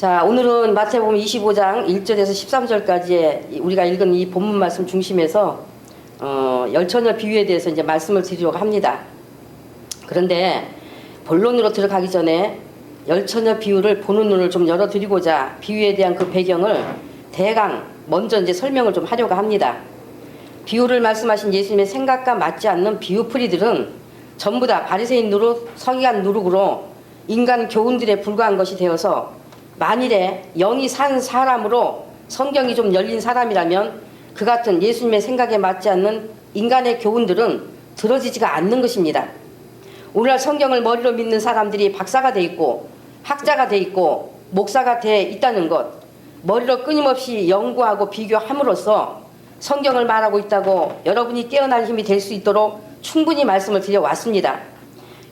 자, 오늘은 마태복음 25장 1절에서 13절까지의 우리가 읽은 이 본문 말씀 중심에서 열처녀 비유에 대해서 이제 말씀을 드리려고 합니다. 그런데 본론으로 들어가기 전에 열처녀 비유를 보는 눈을 좀 열어드리고자 비유에 대한 그 배경을 대강 먼저 이제 설명을 좀 하려고 합니다. 비유를 말씀하신 예수님의 생각과 맞지 않는 비유풀이들은 전부 다 바리새인 누룩, 서기관 누룩으로 인간 교훈들에 불과한 것이 되어서 만일에 영이 산 사람으로 성경이 좀 열린 사람이라면 그 같은 예수님의 생각에 맞지 않는 인간의 교훈들은 들어지지가 않는 것입니다. 오늘날 성경을 머리로 믿는 사람들이 박사가 돼 있고 학자가 돼 있고 목사가 돼 있다는 것, 머리로 끊임없이 연구하고 비교함으로써 성경을 말하고 있다고 여러분이 깨어날 힘이 될 수 있도록 충분히 말씀을 드려왔습니다.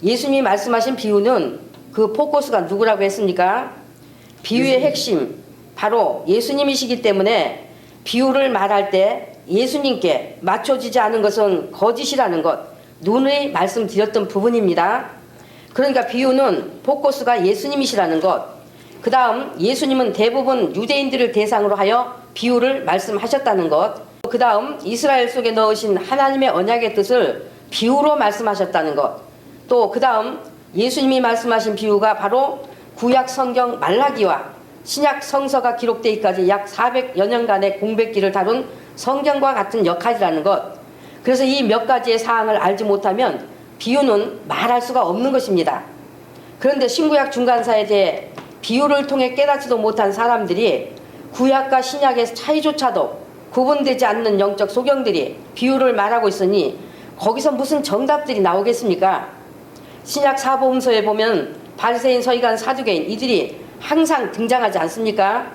예수님이 말씀하신 비유는 그 포커스가 누구라고 했습니까? 비유의 핵심, 바로 예수님이시기 때문에 비유를 말할 때 예수님께 맞춰지지 않은 것은 거짓이라는 것, 누누이 말씀드렸던 부분입니다. 그러니까 비유는 포커스가 예수님이시라는 것, 그 다음 예수님은 대부분 유대인들을 대상으로 하여 비유를 말씀하셨다는 것, 그 다음 이스라엘 속에 넣으신 하나님의 언약의 뜻을 비유로 말씀하셨다는 것, 또 그 다음 예수님이 말씀하신 비유가 바로 구약 성경 말라기와 신약 성서가 기록되기까지 약 400여 년간의 공백기를 다룬 성경과 같은 역할이라는 것. 그래서 이 몇 가지의 사항을 알지 못하면 비유는 말할 수가 없는 것입니다. 그런데 신구약 중간사에 대해 비유를 통해 깨닫지도 못한 사람들이 구약과 신약의 차이조차도 구분되지 않는 영적 소경들이 비유를 말하고 있으니 거기서 무슨 정답들이 나오겠습니까? 신약 사복음서에 보면 바리새인, 서기관, 사두개인 이들이 항상 등장하지 않습니까?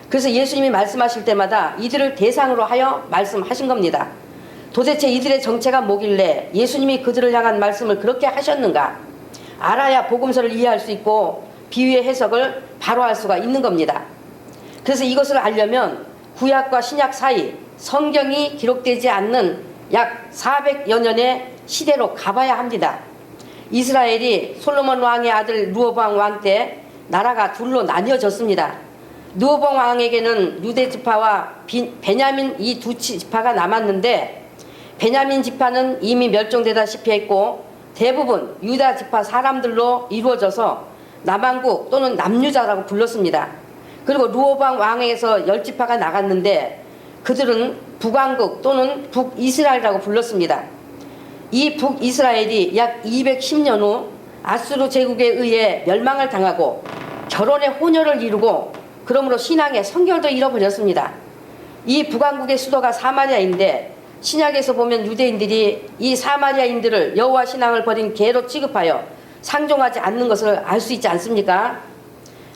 그래서 예수님이 말씀하실 때마다 이들을 대상으로 하여 말씀하신 겁니다. 도대체 이들의 정체가 뭐길래 예수님이 그들을 향한 말씀을 그렇게 하셨는가? 알아야 복음서를 이해할 수 있고 비유의 해석을 바로 할 수가 있는 겁니다. 그래서 이것을 알려면 구약과 신약 사이 성경이 기록되지 않는 약 400여 년의 시대로 가봐야 합니다. 이스라엘이 솔로몬 왕의 아들 르호보암 왕 때 나라가 둘로 나뉘어졌습니다. 르호보암 왕에게는 유대 지파와 베냐민 이 두 지파가 남았는데 베냐민 지파는 이미 멸종되다시피 했고 대부분 유다 지파 사람들로 이루어져서 남왕국 또는 남유다라고 불렀습니다. 그리고 르호보암 왕에게서 10지파가 나갔는데 그들은 북왕국 또는 북이스라엘이라고 불렀습니다. 이 북이스라엘이 약 210년 후 아수르 제국에 의해 멸망을 당하고 결혼의 혼혈을 이루고 그러므로 신앙의 성결도 잃어버렸습니다. 이 북왕국의 수도가 사마리아인데 신약에서 보면 유대인들이 이 사마리아인들을 여호와 신앙을 버린 개로 취급하여 상종하지 않는 것을 알 수 있지 않습니까?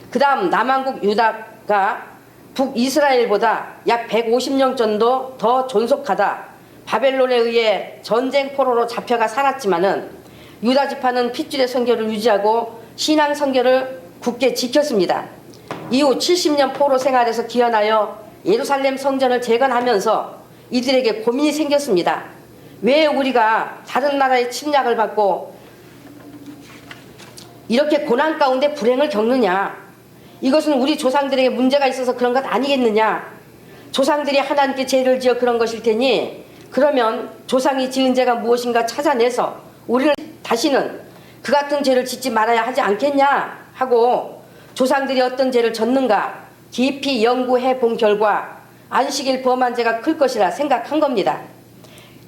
그 다음 남왕국 유다가 북이스라엘보다 약 150년 정도 더 존속하다 바벨론에 의해 전쟁 포로로 잡혀가 살았지만은 유다 지파는 핏줄의 성결을 유지하고 신앙 성결을 굳게 지켰습니다. 이후 70년 포로 생활에서 귀환하여 예루살렘 성전을 재건하면서 이들에게 고민이 생겼습니다. 왜 우리가 다른 나라의 침략을 받고 이렇게 고난 가운데 불행을 겪느냐? 이것은 우리 조상들에게 문제가 있어서 그런 것 아니겠느냐? 조상들이 하나님께 죄를 지어 그런 것일 테니 그러면 조상이 지은 죄가 무엇인가 찾아내서 우리는 다시는 그 같은 죄를 짓지 말아야 하지 않겠냐 하고 조상들이 어떤 죄를 졌는가 깊이 연구해 본 결과 안식일 범한 죄가 클 것이라 생각한 겁니다.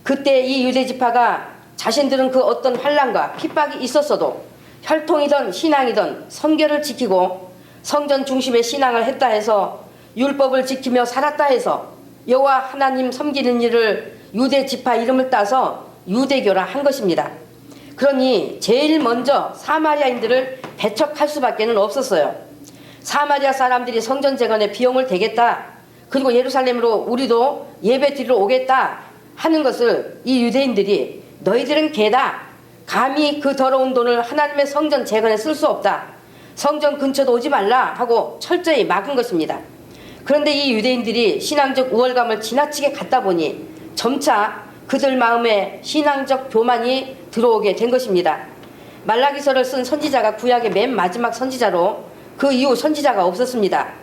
그때 이 유대지파가 자신들은 그 어떤 환난과 핍박이 있었어도 혈통이든 신앙이든 성결을 지키고 성전 중심의 신앙을 했다 해서 율법을 지키며 살았다 해서 여호와 하나님 섬기는 일을 유대 지파 이름을 따서 유대교라 한 것입니다. 그러니 제일 먼저 사마리아인들을 배척할 수밖에 없었어요. 사마리아 사람들이 성전 재건에 비용을 대겠다, 그리고 예루살렘으로 우리도 예배 드리러 오겠다 하는 것을 이 유대인들이 너희들은 개다, 감히 그 더러운 돈을 하나님의 성전 재건에 쓸 수 없다, 성전 근처도 오지 말라 하고 철저히 막은 것입니다. 그런데 이 유대인들이 신앙적 우월감을 지나치게 갖다 보니 점차 그들 마음에 신앙적 교만이 들어오게 된 것입니다. 말라기서를 쓴 선지자가 구약의 맨 마지막 선지자로 그 이후 선지자가 없었습니다.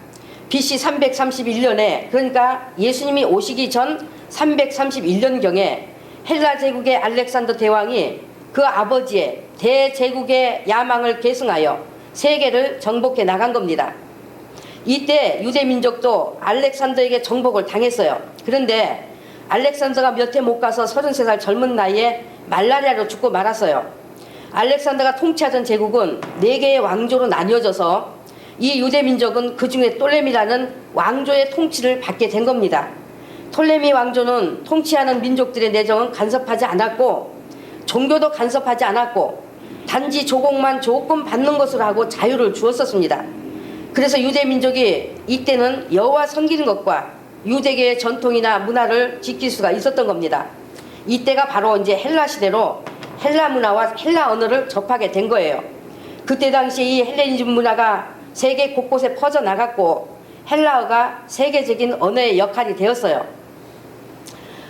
BC 331년에 그러니까 예수님이 오시기 전 331년경에 헬라 제국의 알렉산더 대왕이 그 아버지의 대제국의 야망을 계승하여 세계를 정복해 나간 겁니다. 이때 유대민족도 알렉산더에게 정복을 당했어요. 그런데 알렉산더가 몇 해 못 가서 33살 젊은 나이에 말라리아로 죽고 말았어요. 알렉산더가 통치하던 제국은 4개의 왕조로 나뉘어져서 이 유대민족은 그 중에 톨레미라는 왕조의 통치를 받게 된 겁니다. 톨레미 왕조는 통치하는 민족들의 내정은 간섭하지 않았고 종교도 간섭하지 않았고 단지 조공만 조금 받는 것으로 하고 자유를 주었었습니다. 그래서 유대민족이 이때는 여호와 섬기는 것과 유대계의 전통이나 문화를 지킬 수가 있었던 겁니다. 이때가 바로 이제 헬라 시대로 헬라 문화와 헬라 언어를 접하게 된 거예요. 그때 당시 이 헬레니즘 문화가 세계 곳곳에 퍼져나갔고 헬라어가 세계적인 언어의 역할이 되었어요.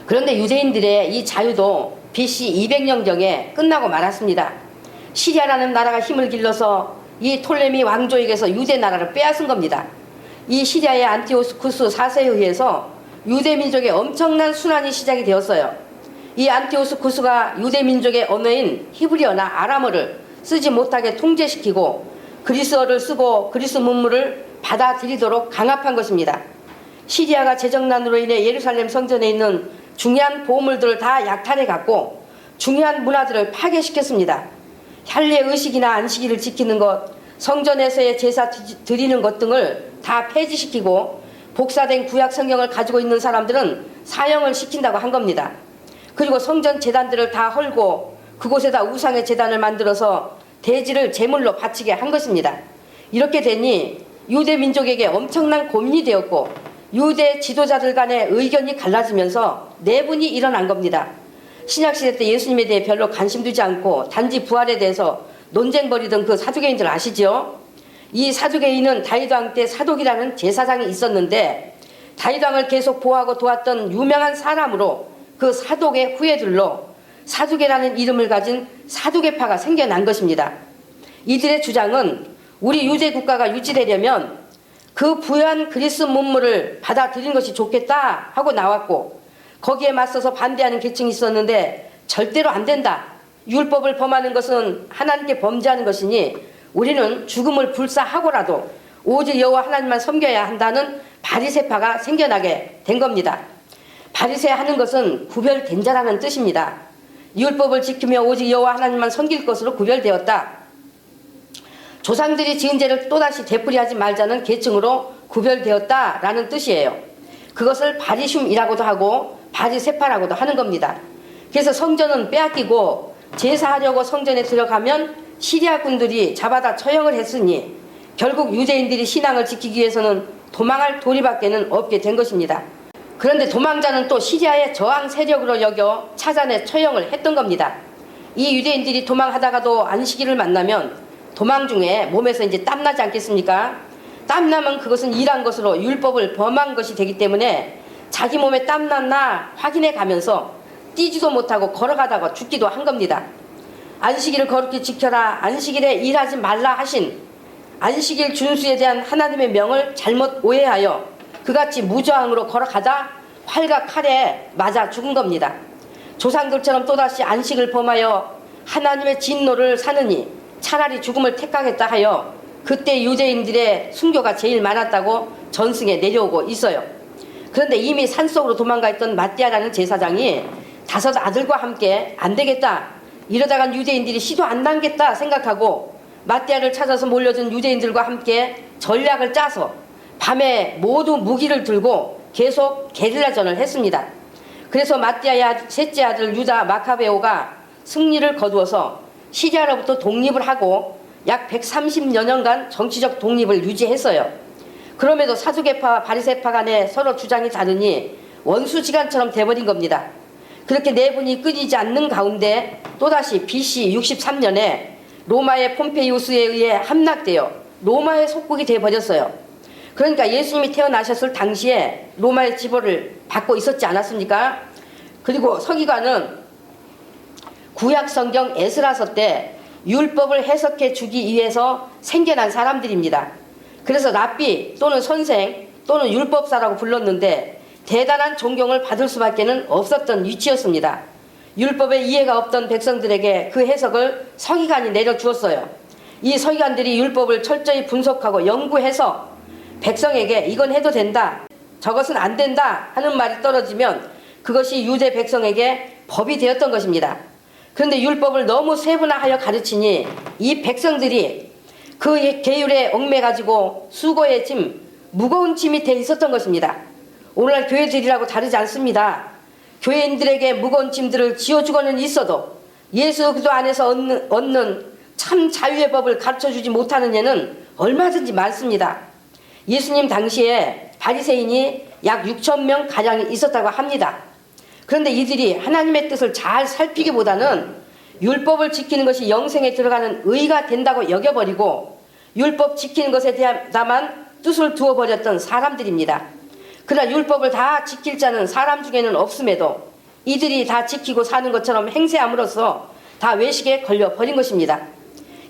그런데 유대인들의 이 자유도 BC 200년경에 끝나고 말았습니다. 시리아라는 나라가 힘을 길러서 이 톨레미 왕조에게서 유대 나라를 빼앗은 겁니다. 이 시리아의 안티오쿠스 4세에 의해서 유대민족의 엄청난 순환이 시작이 되었어요. 이 안티오쿠스가 유대민족의 언어인 히브리어나 아람어를 쓰지 못하게 통제시키고 그리스어를 쓰고 그리스 문물을 받아들이도록 강압한 것입니다. 시리아가 재정난으로 인해 예루살렘 성전에 있는 중요한 보물들을 다 약탈해 갔고 중요한 문화들을 파괴시켰습니다. 할례 의식이나 안식일을 지키는 것, 성전에서의 제사 드리는 것 등을 다 폐지시키고 복사된 구약 성경을 가지고 있는 사람들은 사형을 시킨다고 한 겁니다. 그리고 성전 제단들을 다 헐고 그곳에다 우상의 제단을 만들어서 대지를 제물로 바치게 한 것입니다. 이렇게 되니 유대 민족에게 엄청난 고민이 되었고 유대 지도자들 간의 의견이 갈라지면서 내분이 일어난 겁니다. 신약시대 때 예수님에 대해 별로 관심 두지 않고 단지 부활에 대해서 논쟁 벌이던 그 사두개인들 아시죠? 이 사두개인은 다윗 왕 때 사독이라는 제사장이 있었는데 다윗 왕을 계속 보호하고 도왔던 유명한 사람으로 그 사독의 후예들로 사두개라는 이름을 가진 사두개파가 생겨난 것입니다. 이들의 주장은 우리 유대 국가가 유지되려면 그 부유한 그리스 문물을 받아들이는 것이 좋겠다 하고 나왔고 거기에 맞서서 반대하는 계층이 있었는데 절대로 안 된다. 율법을 범하는 것은 하나님께 범죄하는 것이니 우리는 죽음을 불사하고라도 오직 여호와 하나님만 섬겨야 한다는 바리새파가 생겨나게 된 겁니다. 바리새 하는 것은 구별된 자라는 뜻입니다. 율법을 지키며 오직 여호와 하나님만 섬길 것으로 구별되었다. 조상들이 지은 죄를 또다시 되풀이하지 말자는 계층으로 구별되었다라는 뜻이에요. 그것을 바리슘이라고도 하고 바리새파라고도 하는 겁니다. 그래서 성전은 빼앗기고 제사하려고 성전에 들어가면 시리아 군들이 잡아다 처형을 했으니 결국 유대인들이 신앙을 지키기 위해서는 도망할 도리밖에는 없게 된 것입니다. 그런데 도망자는 또 시리아의 저항 세력으로 여겨 찾아내 처형을 했던 겁니다. 이 유대인들이 도망하다가도 안식일을 만나면 도망 중에 몸에서 이제 땀나지 않겠습니까? 땀나면 그것은 일한 것으로 율법을 범한 것이 되기 때문에 자기 몸에 땀났나 확인해 가면서 뛰지도 못하고 걸어가다가 죽기도 한 겁니다. 안식일을 거룩히 지켜라, 안식일에 일하지 말라 하신 안식일 준수에 대한 하나님의 명을 잘못 오해하여 그같이 무저항으로 걸어가다 활과 칼에 맞아 죽은 겁니다. 조상들처럼 또다시 안식을 범하여 하나님의 진노를 사느니 차라리 죽음을 택하겠다 하여 그때 유대인들의 순교가 제일 많았다고 전승에 내려오고 있어요. 그런데 이미 산속으로 도망가 있던 마띠아라는 제사장이 5 아들과 함께 안 되겠다, 이러다간 유대인들이 시도 안 남겠다 생각하고 마띠아를 찾아서 몰려든 유대인들과 함께 전략을 짜서 밤에 모두 무기를 들고 계속 게릴라전을 했습니다. 그래서 마띠아의 셋째 아들 유다 마카베오가 승리를 거두어서 시리아로부터 독립을 하고 약 130여 년간 정치적 독립을 유지했어요. 그럼에도 사두개파와 바리새파 간에 서로 주장이 다르니 원수지간처럼 돼버린 겁니다. 그렇게 내분이 끊이지 않는 가운데 또다시 BC 63년에 로마의 폼페이우스에 의해 함락되어 로마의 속국이 돼버렸어요. 그러니까 예수님이 태어나셨을 당시에 로마의 지배를 받고 있었지 않았습니까? 그리고 서기관은 구약 성경 에스라서 때 율법을 해석해 주기 위해서 생겨난 사람들입니다. 그래서 랍비 또는 선생 또는 율법사라고 불렀는데 대단한 존경을 받을 수밖에 없었던 위치였습니다. 율법에 이해가 없던 백성들에게 그 해석을 서기관이 내려주었어요. 이 서기관들이 율법을 철저히 분석하고 연구해서 백성에게 이건 해도 된다, 저것은 안 된다 하는 말이 떨어지면 그것이 유대 백성에게 법이 되었던 것입니다. 그런데 율법을 너무 세분화하여 가르치니 이 백성들이 그 계율에 얽매가지고 수고의 짐, 무거운 짐이 돼 있었던 것입니다. 오늘날 교회들이라고 다르지 않습니다. 교회인들에게 무거운 짐들을 지어주고는 있어도 예수 그리스도 안에서 얻는 참 자유의 법을 가르쳐주지 못하는 예는 얼마든지 많습니다. 예수님 당시에 바리새인이 약 6,000명 가량이 있었다고 합니다. 그런데 이들이 하나님의 뜻을 잘 살피기보다는 율법을 지키는 것이 영생에 들어가는 의가 된다고 여겨버리고 율법 지키는 것에 대해서만 뜻을 두어버렸던 사람들입니다. 그러나 율법을 다 지킬 자는 사람 중에는 없음에도 이들이 다 지키고 사는 것처럼 행세함으로써 다 외식에 걸려버린 것입니다.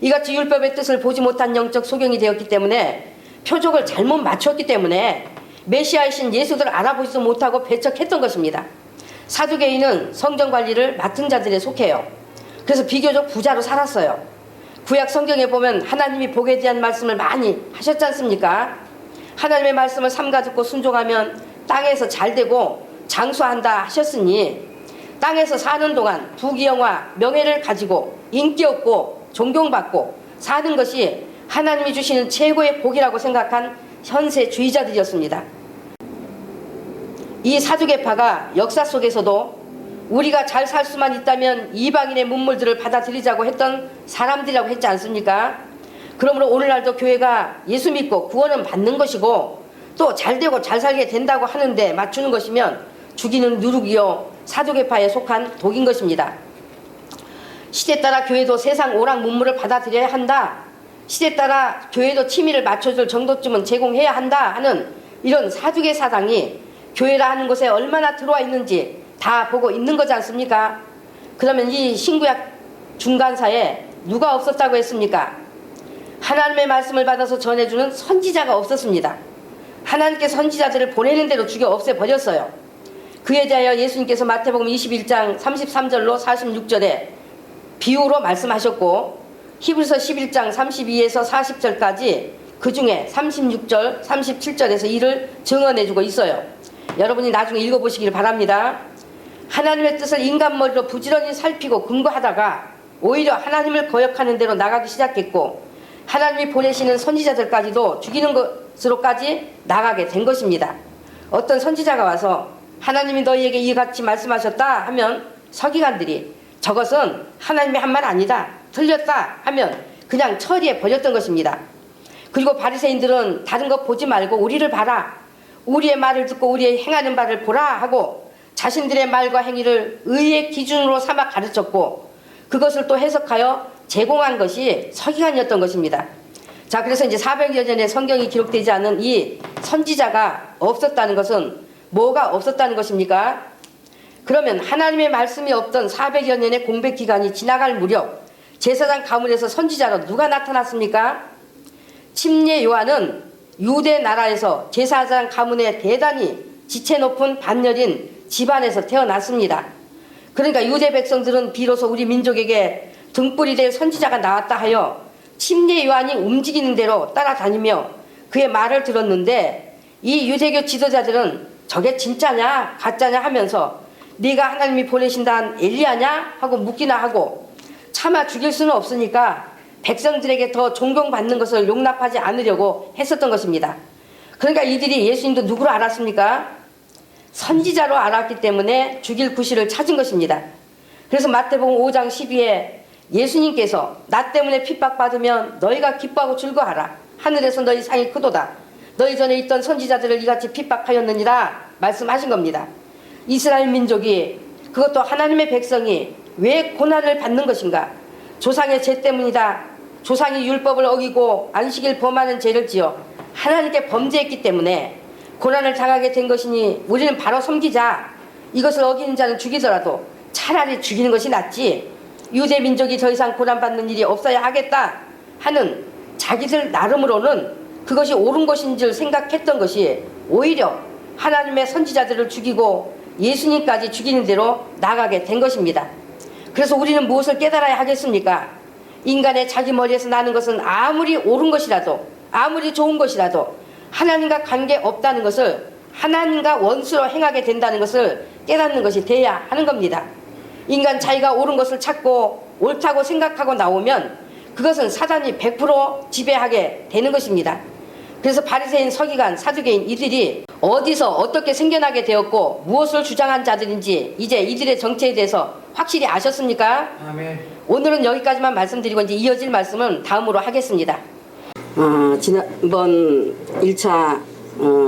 이같이 율법의 뜻을 보지 못한 영적 소경이 되었기 때문에 표적을 잘못 맞췄기 때문에 메시아이신 예수를 알아보지도 못하고 배척했던 것입니다. 사두개인은 성전관리를 맡은 자들에 속해요. 그래서 비교적 부자로 살았어요. 구약 성경에 보면 하나님이 복에 대한 말씀을 많이 하셨지 않습니까? 하나님의 말씀을 삼가 듣고 순종하면 땅에서 잘되고 장수한다 하셨으니 땅에서 사는 동안 부귀영화 명예를 가지고 인기 없고 존경받고 사는 것이 하나님이 주시는 최고의 복이라고 생각한 현세주의자들이었습니다. 이 사두개파가 역사 속에서도 우리가 잘 살 수만 있다면 이방인의 문물들을 받아들이자고 했던 사람들이라고 했지 않습니까? 그러므로 오늘날도 교회가 예수 믿고 구원은 받는 것이고 또 잘되고 잘 살게 된다고 하는데 맞추는 것이면 죽이는 누룩이요 사두개파에 속한 독인 것입니다. 시대 따라 교회도 세상 오락 문물을 받아들여야 한다, 시대 따라 교회도 취미를 맞춰줄 정도쯤은 제공해야 한다 하는 이런 사두개 사상이 교회라 하는 곳에 얼마나 들어와 있는지 다 보고 있는 거지 않습니까? 그러면 이 신구약 중간사에 누가 없었다고 했습니까? 하나님의 말씀을 받아서 전해주는 선지자가 없었습니다. 하나님께 선지자들을 보내는 대로 죽여 없애버렸어요. 그에 대하여 예수님께서 마태복음 21장 33절로 46절에 비유로 말씀하셨고 히브리서 11장 32에서 40절까지 그 중에 36절, 37절에서 이를 증언해주고 있어요. 여러분이 나중에 읽어보시길 바랍니다. 하나님의 뜻을 인간머리로 부지런히 살피고 근거하다가 오히려 하나님을 거역하는 대로 나가기 시작했고 하나님이 보내시는 선지자들까지도 죽이는 것으로까지 나가게 된 것입니다. 어떤 선지자가 와서 하나님이 너희에게 이같이 말씀하셨다 하면 서기관들이 저것은 하나님의 한 말 아니다, 틀렸다 하면 그냥 처리해 버렸던 것입니다. 그리고 바리새인들은 다른 것 보지 말고 우리를 봐라, 우리의 말을 듣고 우리의 행하는 바를 보라 하고 자신들의 말과 행위를 의의 기준으로 삼아 가르쳤고 그것을 또 해석하여 제공한 것이 서기관이었던 것입니다. 자, 그래서 이제 400여 년의 성경이 기록되지 않은 이 선지자가 없었다는 것은 뭐가 없었다는 것입니까? 그러면 하나님의 말씀이 없던 400여 년의 공백 기간이 지나갈 무렵 제사장 가문에서 선지자로 누가 나타났습니까? 침례 요한은 유대 나라에서 제사장 가문의 대단히 지체 높은 반열인 집안에서 태어났습니다. 그러니까 유대 백성들은 비로소 우리 민족에게 등불이 될 선지자가 나왔다 하여 침례 요한이 움직이는 대로 따라다니며 그의 말을 들었는데 이 유대교 지도자들은 저게 진짜냐 가짜냐 하면서 네가 하나님이 보내신다는 엘리야냐 하고 묻기나 하고 차마 죽일 수는 없으니까 백성들에게 더 존경받는 것을 용납하지 않으려고 했었던 것입니다. 그러니까 이들이 예수님도 누구로 알았습니까? 선지자로 알았기 때문에 죽일 구실을 찾은 것입니다. 그래서 마태복음 5장 12에 예수님께서 나 때문에 핍박받으면 너희가 기뻐하고 즐거워하라. 하늘에서 너희 상이 크도다. 너희 전에 있던 선지자들을 이같이 핍박하였느니라 말씀하신 겁니다. 이스라엘 민족이, 그것도 하나님의 백성이 왜 고난을 받는 것인가? 조상의 죄 때문이다. 조상이 율법을 어기고 안식일 범하는 죄를 지어 하나님께 범죄했기 때문에 고난을 당하게 된 것이니 우리는 바로 섬기자. 이것을 어기는 자는 죽이더라도 차라리 죽이는 것이 낫지. 유대 민족이 더 이상 고난받는 일이 없어야 하겠다 하는 자기들 나름으로는 그것이 옳은 것인 줄 생각했던 것이 오히려 하나님의 선지자들을 죽이고 예수님까지 죽이는 대로 나가게 된 것입니다. 그래서 우리는 무엇을 깨달아야 하겠습니까? 인간의 자기 머리에서 나는 것은 아무리 옳은 것이라도, 아무리 좋은 것이라도 하나님과 관계없다는 것을, 하나님과 원수로 행하게 된다는 것을 깨닫는 것이 돼야 하는 겁니다. 인간 자기가 옳은 것을 찾고 옳다고 생각하고 나오면 그것은 사단이 100% 지배하게 되는 것입니다. 그래서 바리새인, 서기관, 사두개인 이들이 어디서 어떻게 생겨나게 되었고 무엇을 주장한 자들인지 이제 이들의 정체에 대해서 확실히 아셨습니까? 아멘. 오늘은 여기까지만 말씀드리고 이제 이어질 말씀은 다음으로 하겠습니다. 지난번 1차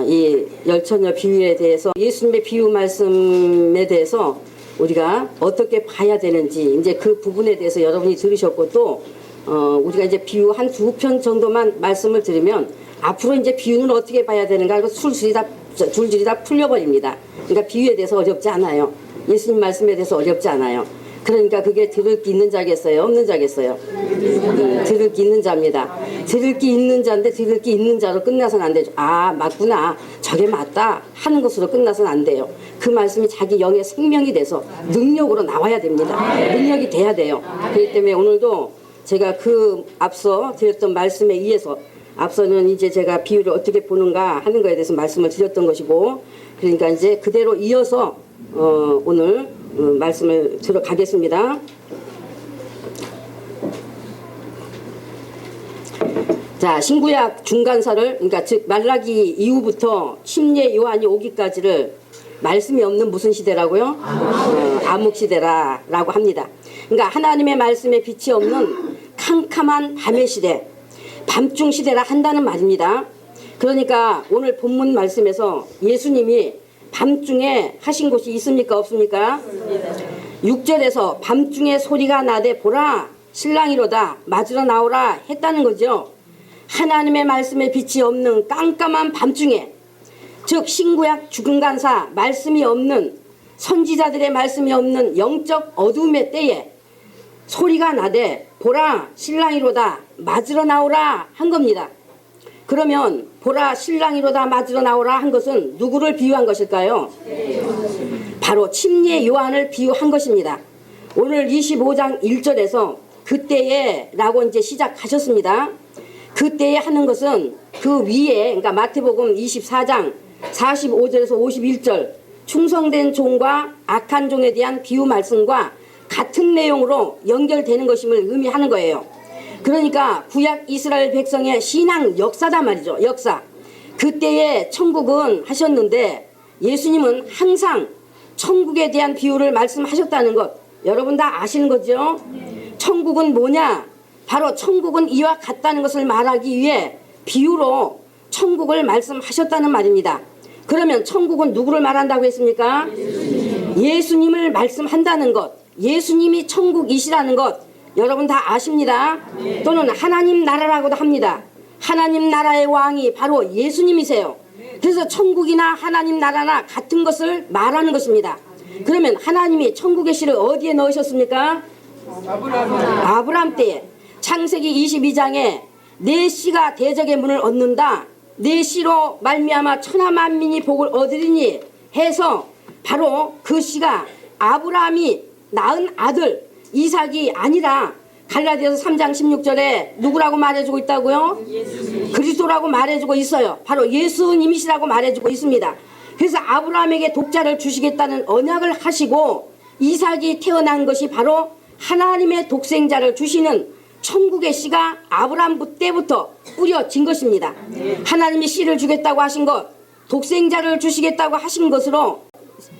이 열처녀 비유에 대해서, 예수님의 비유 말씀에 대해서 우리가 어떻게 봐야 되는지 이제 그 부분에 대해서 여러분이 들으셨고, 또 우리가 이제 비유 한 2편 정도만 말씀을 드리면 앞으로 이제 비유는 어떻게 봐야 되는가 하고 줄줄이 다 풀려버립니다. 그러니까 비유에 대해서 어렵지 않아요. 예수님 말씀에 대해서 어렵지 않아요. 그러니까 그게 들을 게 있는 자겠어요? 없는 자겠어요? 들을 게 있는 자입니다. 들을 게 있는 자인데 들을 게 있는 자로 끝나서는 안 되죠. 아, 맞구나, 저게 맞다 하는 것으로 끝나서는 안 돼요. 그 말씀이 자기 영의 생명이 돼서 능력으로 나와야 됩니다. 능력이 돼야 돼요. 그렇기 때문에 오늘도 제가 그 앞서 드렸던 말씀에 의해서, 앞서는 이제 제가 비유를 어떻게 보는가 하는 거에 대해서 말씀을 드렸던 것이고, 그러니까 이제 그대로 이어서 오늘 말씀을 들어가겠습니다. 자, 신구약 중간사를, 그러니까 즉 말라기 이후부터 침례 요한이 오기까지를 말씀이 없는 무슨 시대라고요? 암흑 시대라고 합니다. 그러니까 하나님의 말씀에 빛이 없는 캄캄한 밤의 시대, 밤중 시대라 한다는 말입니다. 그러니까 오늘 본문 말씀에서 예수님이 밤중에 하신 것이 있습니까, 없습니까? 6절에서 밤중에 소리가 나되 보라 신랑이로다 맞으러 나오라 했다는 거죠. 하나님의 말씀에 빛이 없는 깜깜한 밤중에, 즉 신구약 중간사 말씀이 없는, 선지자들의 말씀이 없는 영적 어둠의 때에 소리가 나되 보라 신랑이로다 맞으러 나오라 한 겁니다. 그러면 보라 신랑이로다 맞으러 나오라 한 것은 누구를 비유한 것일까요? 바로 침례 요한을 비유한 것입니다. 오늘 25장 1절에서 그때에 라고 이제 시작하셨습니다. 그때에 하는 것은 그 위에, 그러니까 마태복음 24장 45절에서 51절 충성된 종과 악한 종에 대한 비유 말씀과 같은 내용으로 연결되는 것임을 의미하는 거예요. 그러니까 구약 이스라엘 백성의 신앙 역사다 말이죠. 역사. 그때에 천국은 하셨는데 예수님은 항상 천국에 대한 비유를 말씀하셨다는 것, 여러분 다 아시는 거죠? 천국은 뭐냐? 바로 천국은 이와 같다는 것을 말하기 위해 비유로 천국을 말씀하셨다는 말입니다. 그러면 천국은 누구를 말한다고 했습니까? 예수님을 말씀한다는 것, 예수님이 천국이시라는 것 여러분 다 아십니다. 또는 하나님 나라라고도 합니다. 하나님 나라의 왕이 바로 예수님이세요. 그래서 천국이나 하나님 나라나 같은 것을 말하는 것입니다. 그러면 하나님이 천국의 씨를 어디에 넣으셨습니까? 아브라함 때에. 창세기 22장에 내 씨가 대적의 문을 얻는다, 내 씨로 말미암아 천하 만민이 복을 얻으리니 해서 바로 그 씨가 아브라함이 낳은 아들 이삭이 아니라 갈라디아서 3장 16절에 누구라고 말해주고 있다고요? 그리스도라고 말해주고 있어요. 바로 예수님이시라고 말해주고 있습니다. 그래서 아브라함에게 독자를 주시겠다는 언약을 하시고 이삭이 태어난 것이 바로 하나님의 독생자를 주시는 천국의 씨가 아브라함 때부터 뿌려진 것입니다. 하나님이 씨를 주겠다고 하신 것, 독생자를 주시겠다고 하신 것으로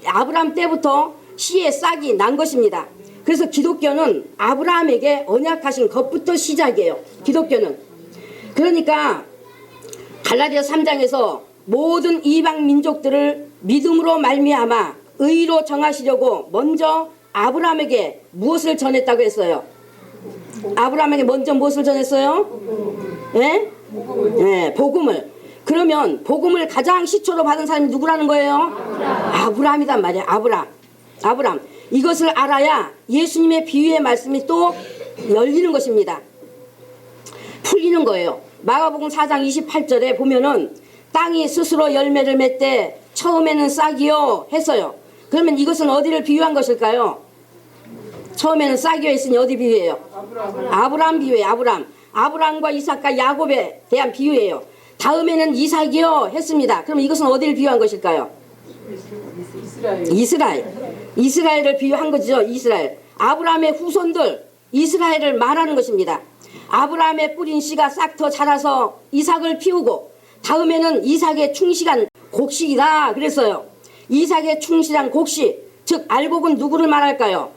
아브라함 때부터 씨의 싹이 난 것입니다. 그래서 기독교는 아브라함에게 언약하신 것부터 시작이에요. 기독교는. 그러니까 갈라디아서 3장에서 모든 이방 민족들을 믿음으로 말미암아 의로 정하시려고 먼저 아브라함에게 무엇을 전했다고 했어요? 아브라함에게 먼저 무엇을 전했어요? 네? 네, 복음을. 그러면 복음을 가장 시초로 받은 사람이 누구라는 거예요? 아브라함이단 말이야. 아브라함. 이것을 알아야 예수님의 비유의 말씀이 또 열리는 것입니다. 풀리는 거예요. 마가복음 4장 28절에 보면은 땅이 스스로 열매를 맺되 처음에는 싹이요 했어요. 그러면 이것은 어디를 비유한 것일까요? 처음에는 싹이요 했으니 어디 비유예요? 아브라함 비유예요. 아브라함과 이삭과 야곱에 대한 비유예요. 다음에는 이삭이요 했습니다. 그럼 이것은 어디를 비유한 것일까요? 이스라엘을 비유한 거죠. 이스라엘. 아브라함의 후손들 이스라엘을 말하는 것입니다. 아브라함의 뿌린 씨가 싹터 자라서 이삭을 피우고 다음에는 이삭의 충실한 곡식이다 그랬어요. 이삭의 충실한 곡식, 즉 알곡은 누구를 말할까요?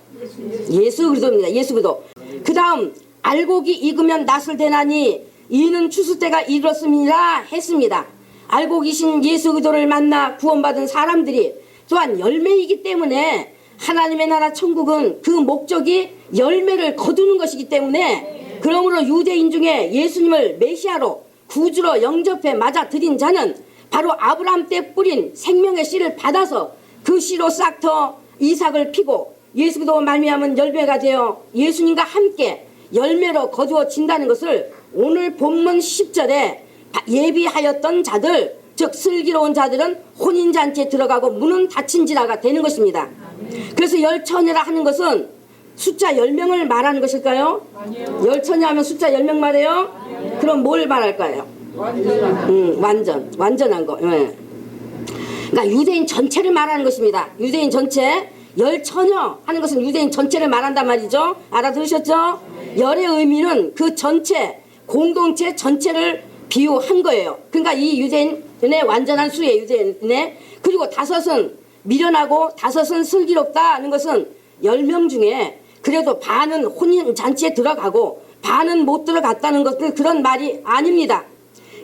예수 그리스도입니다. 예수 그리스도. 그 다음 알곡이 익으면 낫을 대나니 이는 추수 때가 이르렀음이라 했습니다. 알곡이신 예수 그리스도를 만나 구원받은 사람들이 또한 열매이기 때문에 하나님의 나라 천국은 그 목적이 열매를 거두는 것이기 때문에, 그러므로 유대인 중에 예수님을 메시아로 구주로 영접해 맞아들인 자는 바로 아브라함 때 뿌린 생명의 씨를 받아서 그 씨로 싹터 이삭을 피고 예수 그리스도와 말미암은 열매가 되어 예수님과 함께 열매로 거두어진다는 것을 오늘 본문 10절에 예비하였던 자들, 즉 슬기로운 자들은 혼인잔치에 들어가고 문은 닫힌지라가 되는 것입니다. 그래서 열처녀라 하는 것은 숫자 10명을 말하는 것일까요? 아니요. 열처녀 하면 숫자 10명 말해요? 아니요. 그럼 뭘 말할까요? 완전한 거. 예. 그러니까 유대인 전체를 말하는 것입니다. 유대인 전체. 열처녀 하는 것은 유대인 전체를 말한단 말이죠. 알아들으셨죠? 열의 의미는 그 전체, 공동체 전체를 비유한 거예요. 그러니까 이 유대인의 완전한 수의 유대인의, 그리고 다섯은 미련하고 다섯은 슬기롭다 하는 것은 10명 중에 그래도 반은 혼인잔치에 들어가고 반은 못 들어갔다는 것은 그런 말이 아닙니다.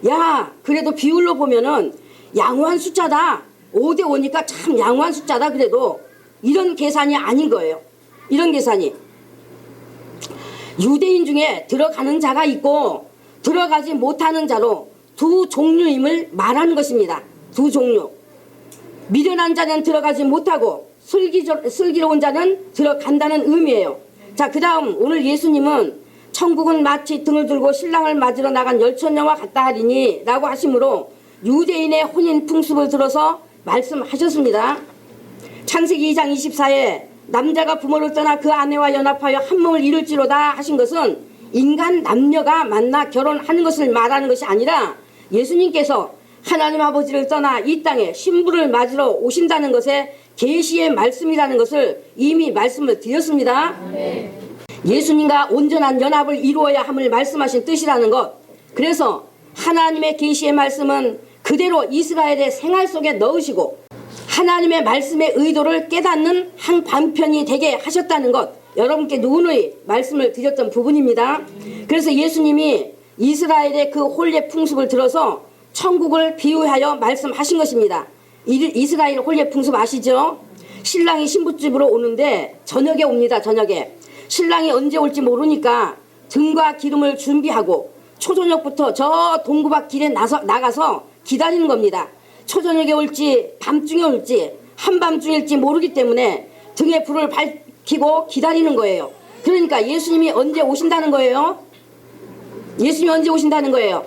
야, 그래도 비율로 보면은 양호한 숫자다. 5대 5니까 참 양호한 숫자다. 그래도 이런 계산이 아닌 거예요. 이런 계산이. 유대인 중에 들어가는 자가 있고 들어가지 못하는 자로 두 종류임을 말하는 것입니다. 두 종류. 미련한 자는 들어가지 못하고 슬기로운 자는 들어간다는 의미예요. 자, 그 다음 오늘 예수님은 천국은 마치 등을 들고 신랑을 맞으러 나간 열처녀와 같다 하리니 라고 하심으로 유대인의 혼인 풍습을 들어서 말씀하셨습니다. 창세기 2장 24에 남자가 부모를 떠나 그 아내와 연합하여 한 몸을 이룰지로다 하신 것은 인간 남녀가 만나 결혼하는 것을 말하는 것이 아니라 예수님께서 하나님 아버지를 떠나 이 땅에 신부를 맞으러 오신다는 것에 계시의 말씀이라는 것을 이미 말씀을 드렸습니다. 네. 예수님과 온전한 연합을 이루어야 함을 말씀하신 뜻이라는 것. 그래서 하나님의 계시의 말씀은 그대로 이스라엘의 생활 속에 넣으시고 하나님의 말씀의 의도를 깨닫는 한 반편이 되게 하셨다는 것, 여러분께 누누이 말씀을 드렸던 부분입니다. 그래서 예수님이 이스라엘의 그 혼례 풍습을 들어서 천국을 비유하여 말씀하신 것입니다. 이스라엘 혼례 풍습 아시죠? 신랑이 신부집으로 오는데 저녁에 옵니다. 저녁에. 신랑이 언제 올지 모르니까 등과 기름을 준비하고 초저녁부터 저 동구밭 길에 나가서 기다리는 겁니다. 초저녁에 올지 밤중에 올지 한밤중일지 모르기 때문에 등에 불을 밝히고 기다리는 거예요. 그러니까 예수님이 언제 오신다는 거예요? 예수님이 언제 오신다는 거예요?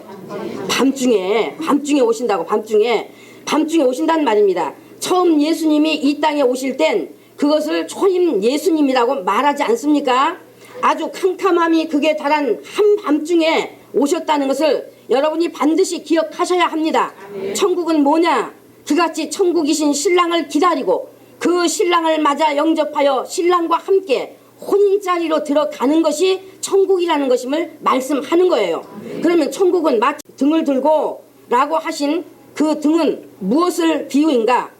밤중에 오신다고. 밤중에 오신다는 말입니다. 처음 예수님이 이 땅에 오실 땐 그것을 초임 예수님이라고 말하지 않습니까? 아주 캄캄함이 극에 달한 한밤중에 오셨다는 것을 여러분이 반드시 기억하셔야 합니다. 천국은 뭐냐? 그같이 천국이신 신랑을 기다리고 그 신랑을 맞아 영접하여 신랑과 함께 혼인자리로 들어가는 것이 천국이라는 것임을 말씀하는 거예요. 그러면 천국은 마치 등을 들고 라고 하신 그 등은 무엇을 비유인가?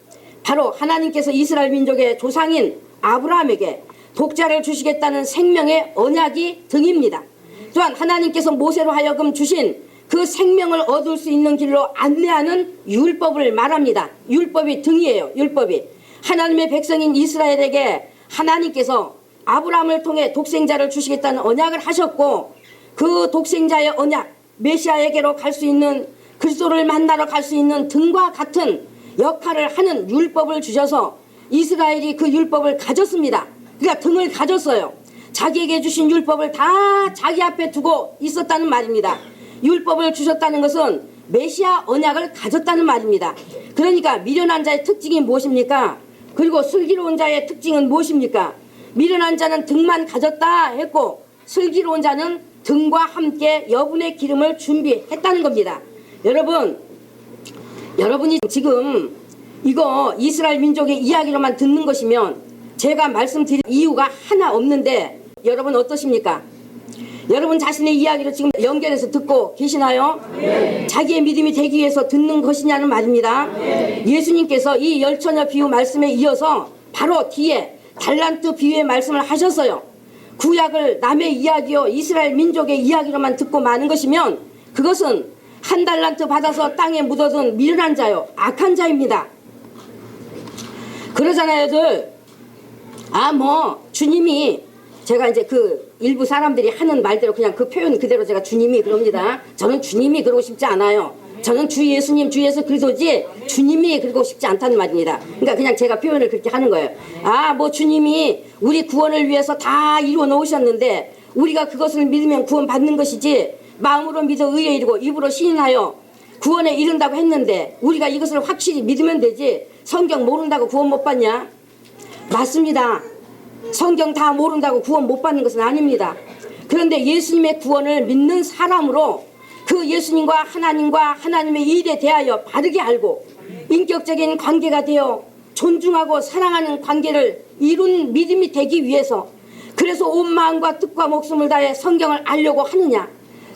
바로 하나님께서 이스라엘 민족의 조상인 아브라함에게 독자를 주시겠다는 생명의 언약이 등입니다. 또한 하나님께서 모세로 하여금 주신 그 생명을 얻을 수 있는 길로 안내하는 율법을 말합니다. 율법이 등이에요. 율법이. 하나님의 백성인 이스라엘에게 하나님께서 아브라함을 통해 독생자를 주시겠다는 언약을 하셨고, 그 독생자의 언약, 메시아에게로 갈 수 있는, 그리스도를 만나러 갈 수 있는 등과 같은 역할을 하는 율법을 주셔서 이스라엘이 그 율법을 가졌습니다. 그러니까 등을 가졌어요. 자기에게 주신 율법을 다 자기 앞에 두고 있었다는 말입니다. 율법을 주셨다는 것은 메시아 언약을 가졌다는 말입니다. 그러니까 미련한 자의 특징이 무엇입니까? 그리고 슬기로운 자의 특징은 무엇입니까? 미련한 자는 등만 가졌다 했고 슬기로운 자는 등과 함께 여분의 기름을 준비했다는 겁니다. 여러분이 지금 이거 이스라엘 민족의 이야기로만 듣는 것이면 제가 말씀드릴 이유가 하나 없는데 여러분 어떠십니까? 여러분 자신의 이야기를 지금 연결해서 듣고 계시나요? 네. 자기의 믿음이 되기 위해서 듣는 것이냐는 말입니다. 네. 예수님께서 이 열처녀 비유 말씀에 이어서 바로 뒤에 달란트 비유의 말씀을 하셨어요. 구약을 남의 이야기요 이스라엘 민족의 이야기로만 듣고 마는 것이면 그것은 한 달란트 받아서 땅에 묻어둔 미련한 자요 악한 자입니다. 그러잖아요들. 주님이 제가 이제 그 일부 사람들이 하는 말대로 그냥 그 표현 그대로 제가 주님이 그럽니다. 저는 주님이 그러고 싶지 않아요. 저는 주 예수님 주 예수 그리스도지 주님이 그러고 싶지 않다는 말입니다. 그러니까 그냥 제가 표현을 그렇게 하는 거예요. 주님이 우리 구원을 위해서 다 이루어 놓으셨는데 우리가 그것을 믿으면 구원 받는 것이지 마음으로 믿어 의에 이르고 입으로 시인하여 구원에 이른다고 했는데 우리가 이것을 확실히 믿으면 되지 성경 모른다고 구원 못 받냐? 맞습니다. 성경 다 모른다고 구원 못 받는 것은 아닙니다. 그런데 예수님의 구원을 믿는 사람으로 그 예수님과 하나님의 일에 대하여 바르게 알고 인격적인 관계가 되어 존중하고 사랑하는 관계를 이룬 믿음이 되기 위해서 그래서 온 마음과 뜻과 목숨을 다해 성경을 알려고 하느냐?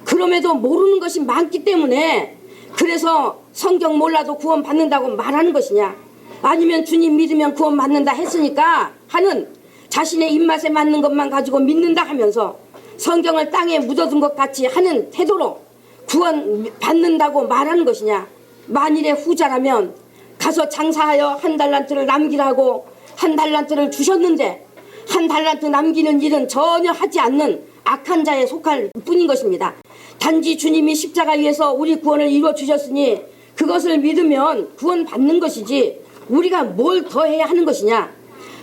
그럼에도 모르는 것이 많기 때문에 그래서 성경 몰라도 구원 받는다고 말하는 것이냐? 아니면 주님 믿으면 구원 받는다 했으니까 하는 자신의 입맛에 맞는 것만 가지고 믿는다 하면서 성경을 땅에 묻어둔 것 같이 하는 태도로 구원 받는다고 말하는 것이냐? 만일의 후자라면 가서 장사하여 한 달란트를 남기라고 한 달란트를 주셨는데 한 달란트 남기는 일은 전혀 하지 않는 악한 자에 속할 뿐인 것입니다. 단지 주님이 십자가 위에서 우리 구원을 이루어 주셨으니 그것을 믿으면 구원 받는 것이지 우리가 뭘 더 해야 하는 것이냐?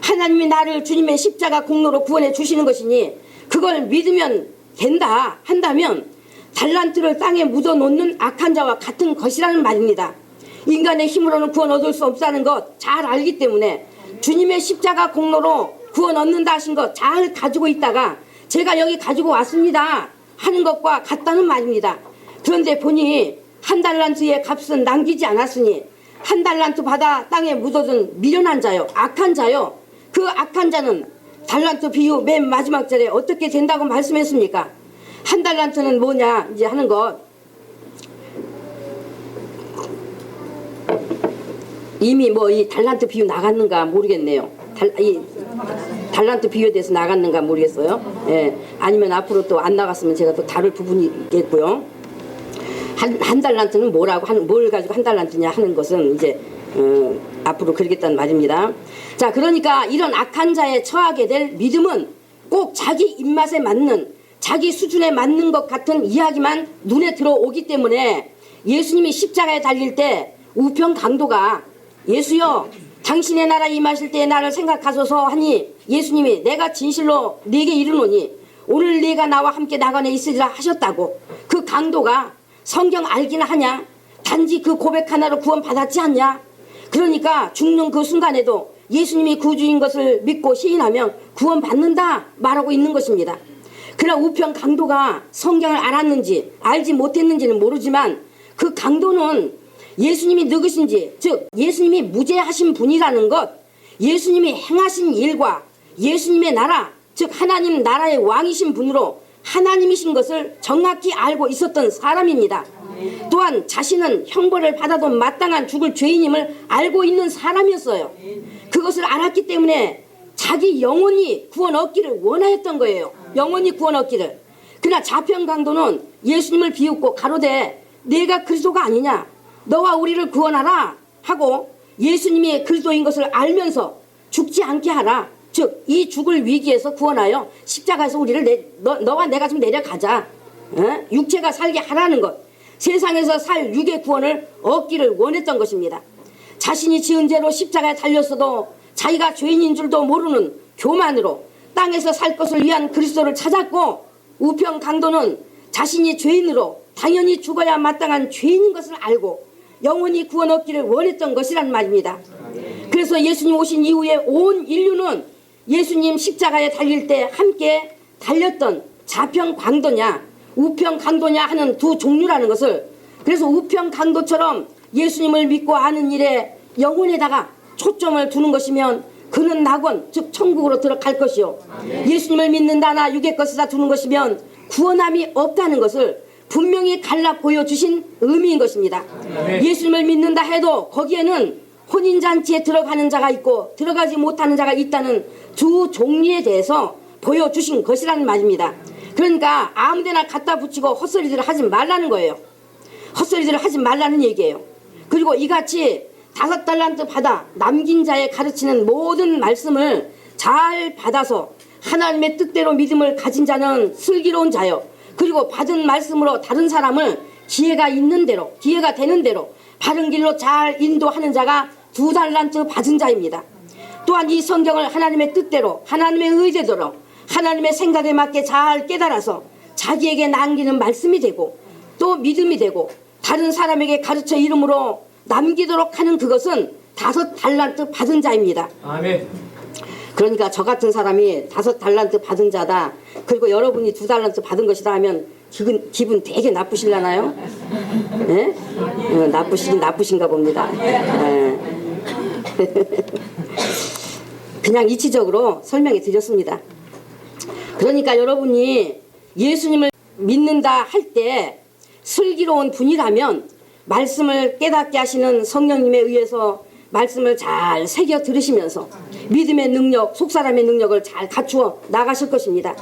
하나님이 나를 주님의 십자가 공로로 구원해 주시는 것이니 그걸 믿으면 된다 한다면 달란트를 땅에 묻어놓는 악한 자와 같은 것이라는 말입니다. 인간의 힘으로는 구원 얻을 수 없다는 것 잘 알기 때문에 주님의 십자가 공로로 구원 얻는다 하신 것 잘 가지고 있다가 제가 여기 가지고 왔습니다 하는 것과 같다는 말입니다. 그런데 보니 한 달란트의 값은 남기지 않았으니 한 달란트 받아 땅에 묻어둔 미련한 자요 악한 자요 그 악한 자는 달란트 비유 맨 마지막 절에 어떻게 된다고 말씀했습니까? 한 달란트는 뭐냐 이제 하는 것 이미 이 달란트 비유 나갔는가 모르겠네요. 이 달란트 비유에 대해서 나갔는가 모르겠어요. 예. 아니면 앞으로 또 안 나갔으면 제가 또 다룰 부분이 있겠고요. 한 달란트는 뭐라고 뭘 가지고 한 달란트냐 하는 것은 이제 앞으로 그러겠다는 말입니다. 자, 그러니까 이런 악한 자에 처하게 될 믿음은 꼭 자기 입맛에 맞는 자기 수준에 맞는 것 같은 이야기만 눈에 들어오기 때문에 예수님이 십자가에 달릴 때 우편 강도가 예수여 당신의 나라 임하실 때에 나를 생각하소서 하니 예수님이 내가 진실로 네게 이르노니 오늘 네가 나와 함께 나간에 있으리라 하셨다고. 그 강도가 성경 알긴 하냐? 단지 그 고백 하나로 구원 받았지 않냐? 그러니까 죽는 그 순간에도 예수님이 구주인 것을 믿고 시인하면 구원 받는다 말하고 있는 것입니다. 그러나 우편 강도가 성경을 알았는지 알지 못했는지는 모르지만 그 강도는 예수님이 누구신지, 즉 예수님이 무죄하신 분이라는 것, 예수님이 행하신 일과 예수님의 나라, 즉 하나님 나라의 왕이신 분으로 하나님이신 것을 정확히 알고 있었던 사람입니다. 또한 자신은 형벌을 받아도 마땅한 죽을 죄인임을 알고 있는 사람이었어요. 그것을 알았기 때문에 자기 영혼이 구원 얻기를 원하였던 거예요. 영혼이 구원 얻기를. 그러나 좌편 강도는 예수님을 비웃고 가로되 내가 그리스도가 아니냐, 너와 우리를 구원하라 하고 예수님이 그리스도인 것을 알면서 죽지 않게 하라, 즉 이 죽을 위기에서 구원하여 십자가에서 우리를 너와 내가 좀 내려가자, 육체가 살게 하라는 것, 세상에서 살 육의 구원을 얻기를 원했던 것입니다. 자신이 지은 죄로 십자가에 달렸어도 자기가 죄인인 줄도 모르는 교만으로 땅에서 살 것을 위한 그리스도를 찾았고, 우편 강도는 자신이 죄인으로 당연히 죽어야 마땅한 죄인인 것을 알고 영원히 구원 얻기를 원했던 것이란 말입니다. 그래서 예수님 오신 이후에 온 인류는 예수님 십자가에 달릴 때 함께 달렸던 좌편 강도냐 우편 강도냐 하는 두 종류라는 것을, 그래서 우편 강도처럼 예수님을 믿고 아는 일에 영혼에다가 초점을 두는 것이면 그는 낙원 즉 천국으로 들어갈 것이요, 예수님을 믿는다 나 육의 것이다 두는 것이면 구원함이 없다는 것을 분명히 갈라 보여주신 의미인 것입니다. 예수님을 믿는다 해도 거기에는 혼인잔치에 들어가는 자가 있고 들어가지 못하는 자가 있다는 두 종류에 대해서 보여주신 것이라는 말입니다. 그러니까 아무데나 갖다 붙이고 헛소리들을 하지 말라는 거예요. 헛소리들을 하지 말라는 얘기예요. 그리고 이같이 5달란트 받아 남긴 자의 가르치는 모든 말씀을 잘 받아서 하나님의 뜻대로 믿음을 가진 자는 슬기로운 자요, 그리고 받은 말씀으로 다른 사람을 기회가 있는 대로 기회가 되는 대로 바른 길로 잘 인도하는 자가 2달란트 받은 자입니다. 또한 이 성경을 하나님의 뜻대로 하나님의 의대대로 하나님의 생각에 맞게 잘 깨달아서 자기에게 남기는 말씀이 되고 또 믿음이 되고 다른 사람에게 가르쳐 이름으로 남기도록 하는 그것은 5달란트 받은 자입니다. 아멘. 그러니까 저 같은 사람이 5달란트 받은 자다, 그리고 여러분이 2달란트 받은 것이다 하면 기분 되게 나쁘실라나요? 네? 나쁘신가 봅니다. 네. 그냥 이치적으로 설명해 드렸습니다. 그러니까 여러분이 예수님을 믿는다 할 때 슬기로운 분이라면 말씀을 깨닫게 하시는 성령님에 의해서 말씀을 잘 새겨 들으시면서 믿음의 능력, 속사람의 능력을 잘 갖추어 나가실 것입니다.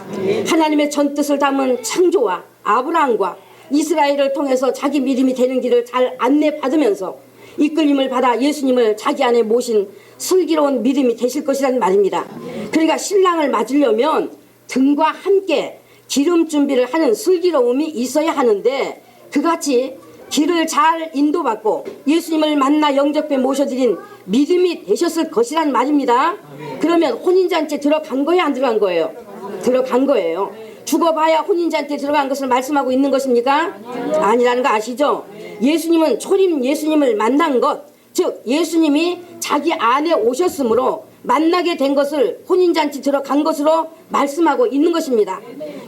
하나님의 전뜻을 담은 창조와 아브라함과 이스라엘을 통해서 자기 믿음이 되는 길을 잘 안내받으면서 이끌림을 받아 예수님을 자기 안에 모신 슬기로운 믿음이 되실 것이라는 말입니다. 그러니까 신랑을 맞으려면 등과 함께 기름 준비를 하는 슬기로움이 있어야 하는데, 그같이 길을 잘 인도받고 예수님을 만나 영접해 모셔드린 믿음이 되셨을 것이란 말입니다. 그러면 혼인잔치에 들어간 거예요, 안 들어간 거예요? 들어간 거예요. 죽어봐야 혼인잔치에 들어간 것을 말씀하고 있는 것입니까? 아니라는 거 아시죠? 예수님은 초림 예수님을 만난 것, 즉 예수님이 자기 안에 오셨으므로 만나게 된 것을 혼인잔치 들어간 것으로 말씀하고 있는 것입니다.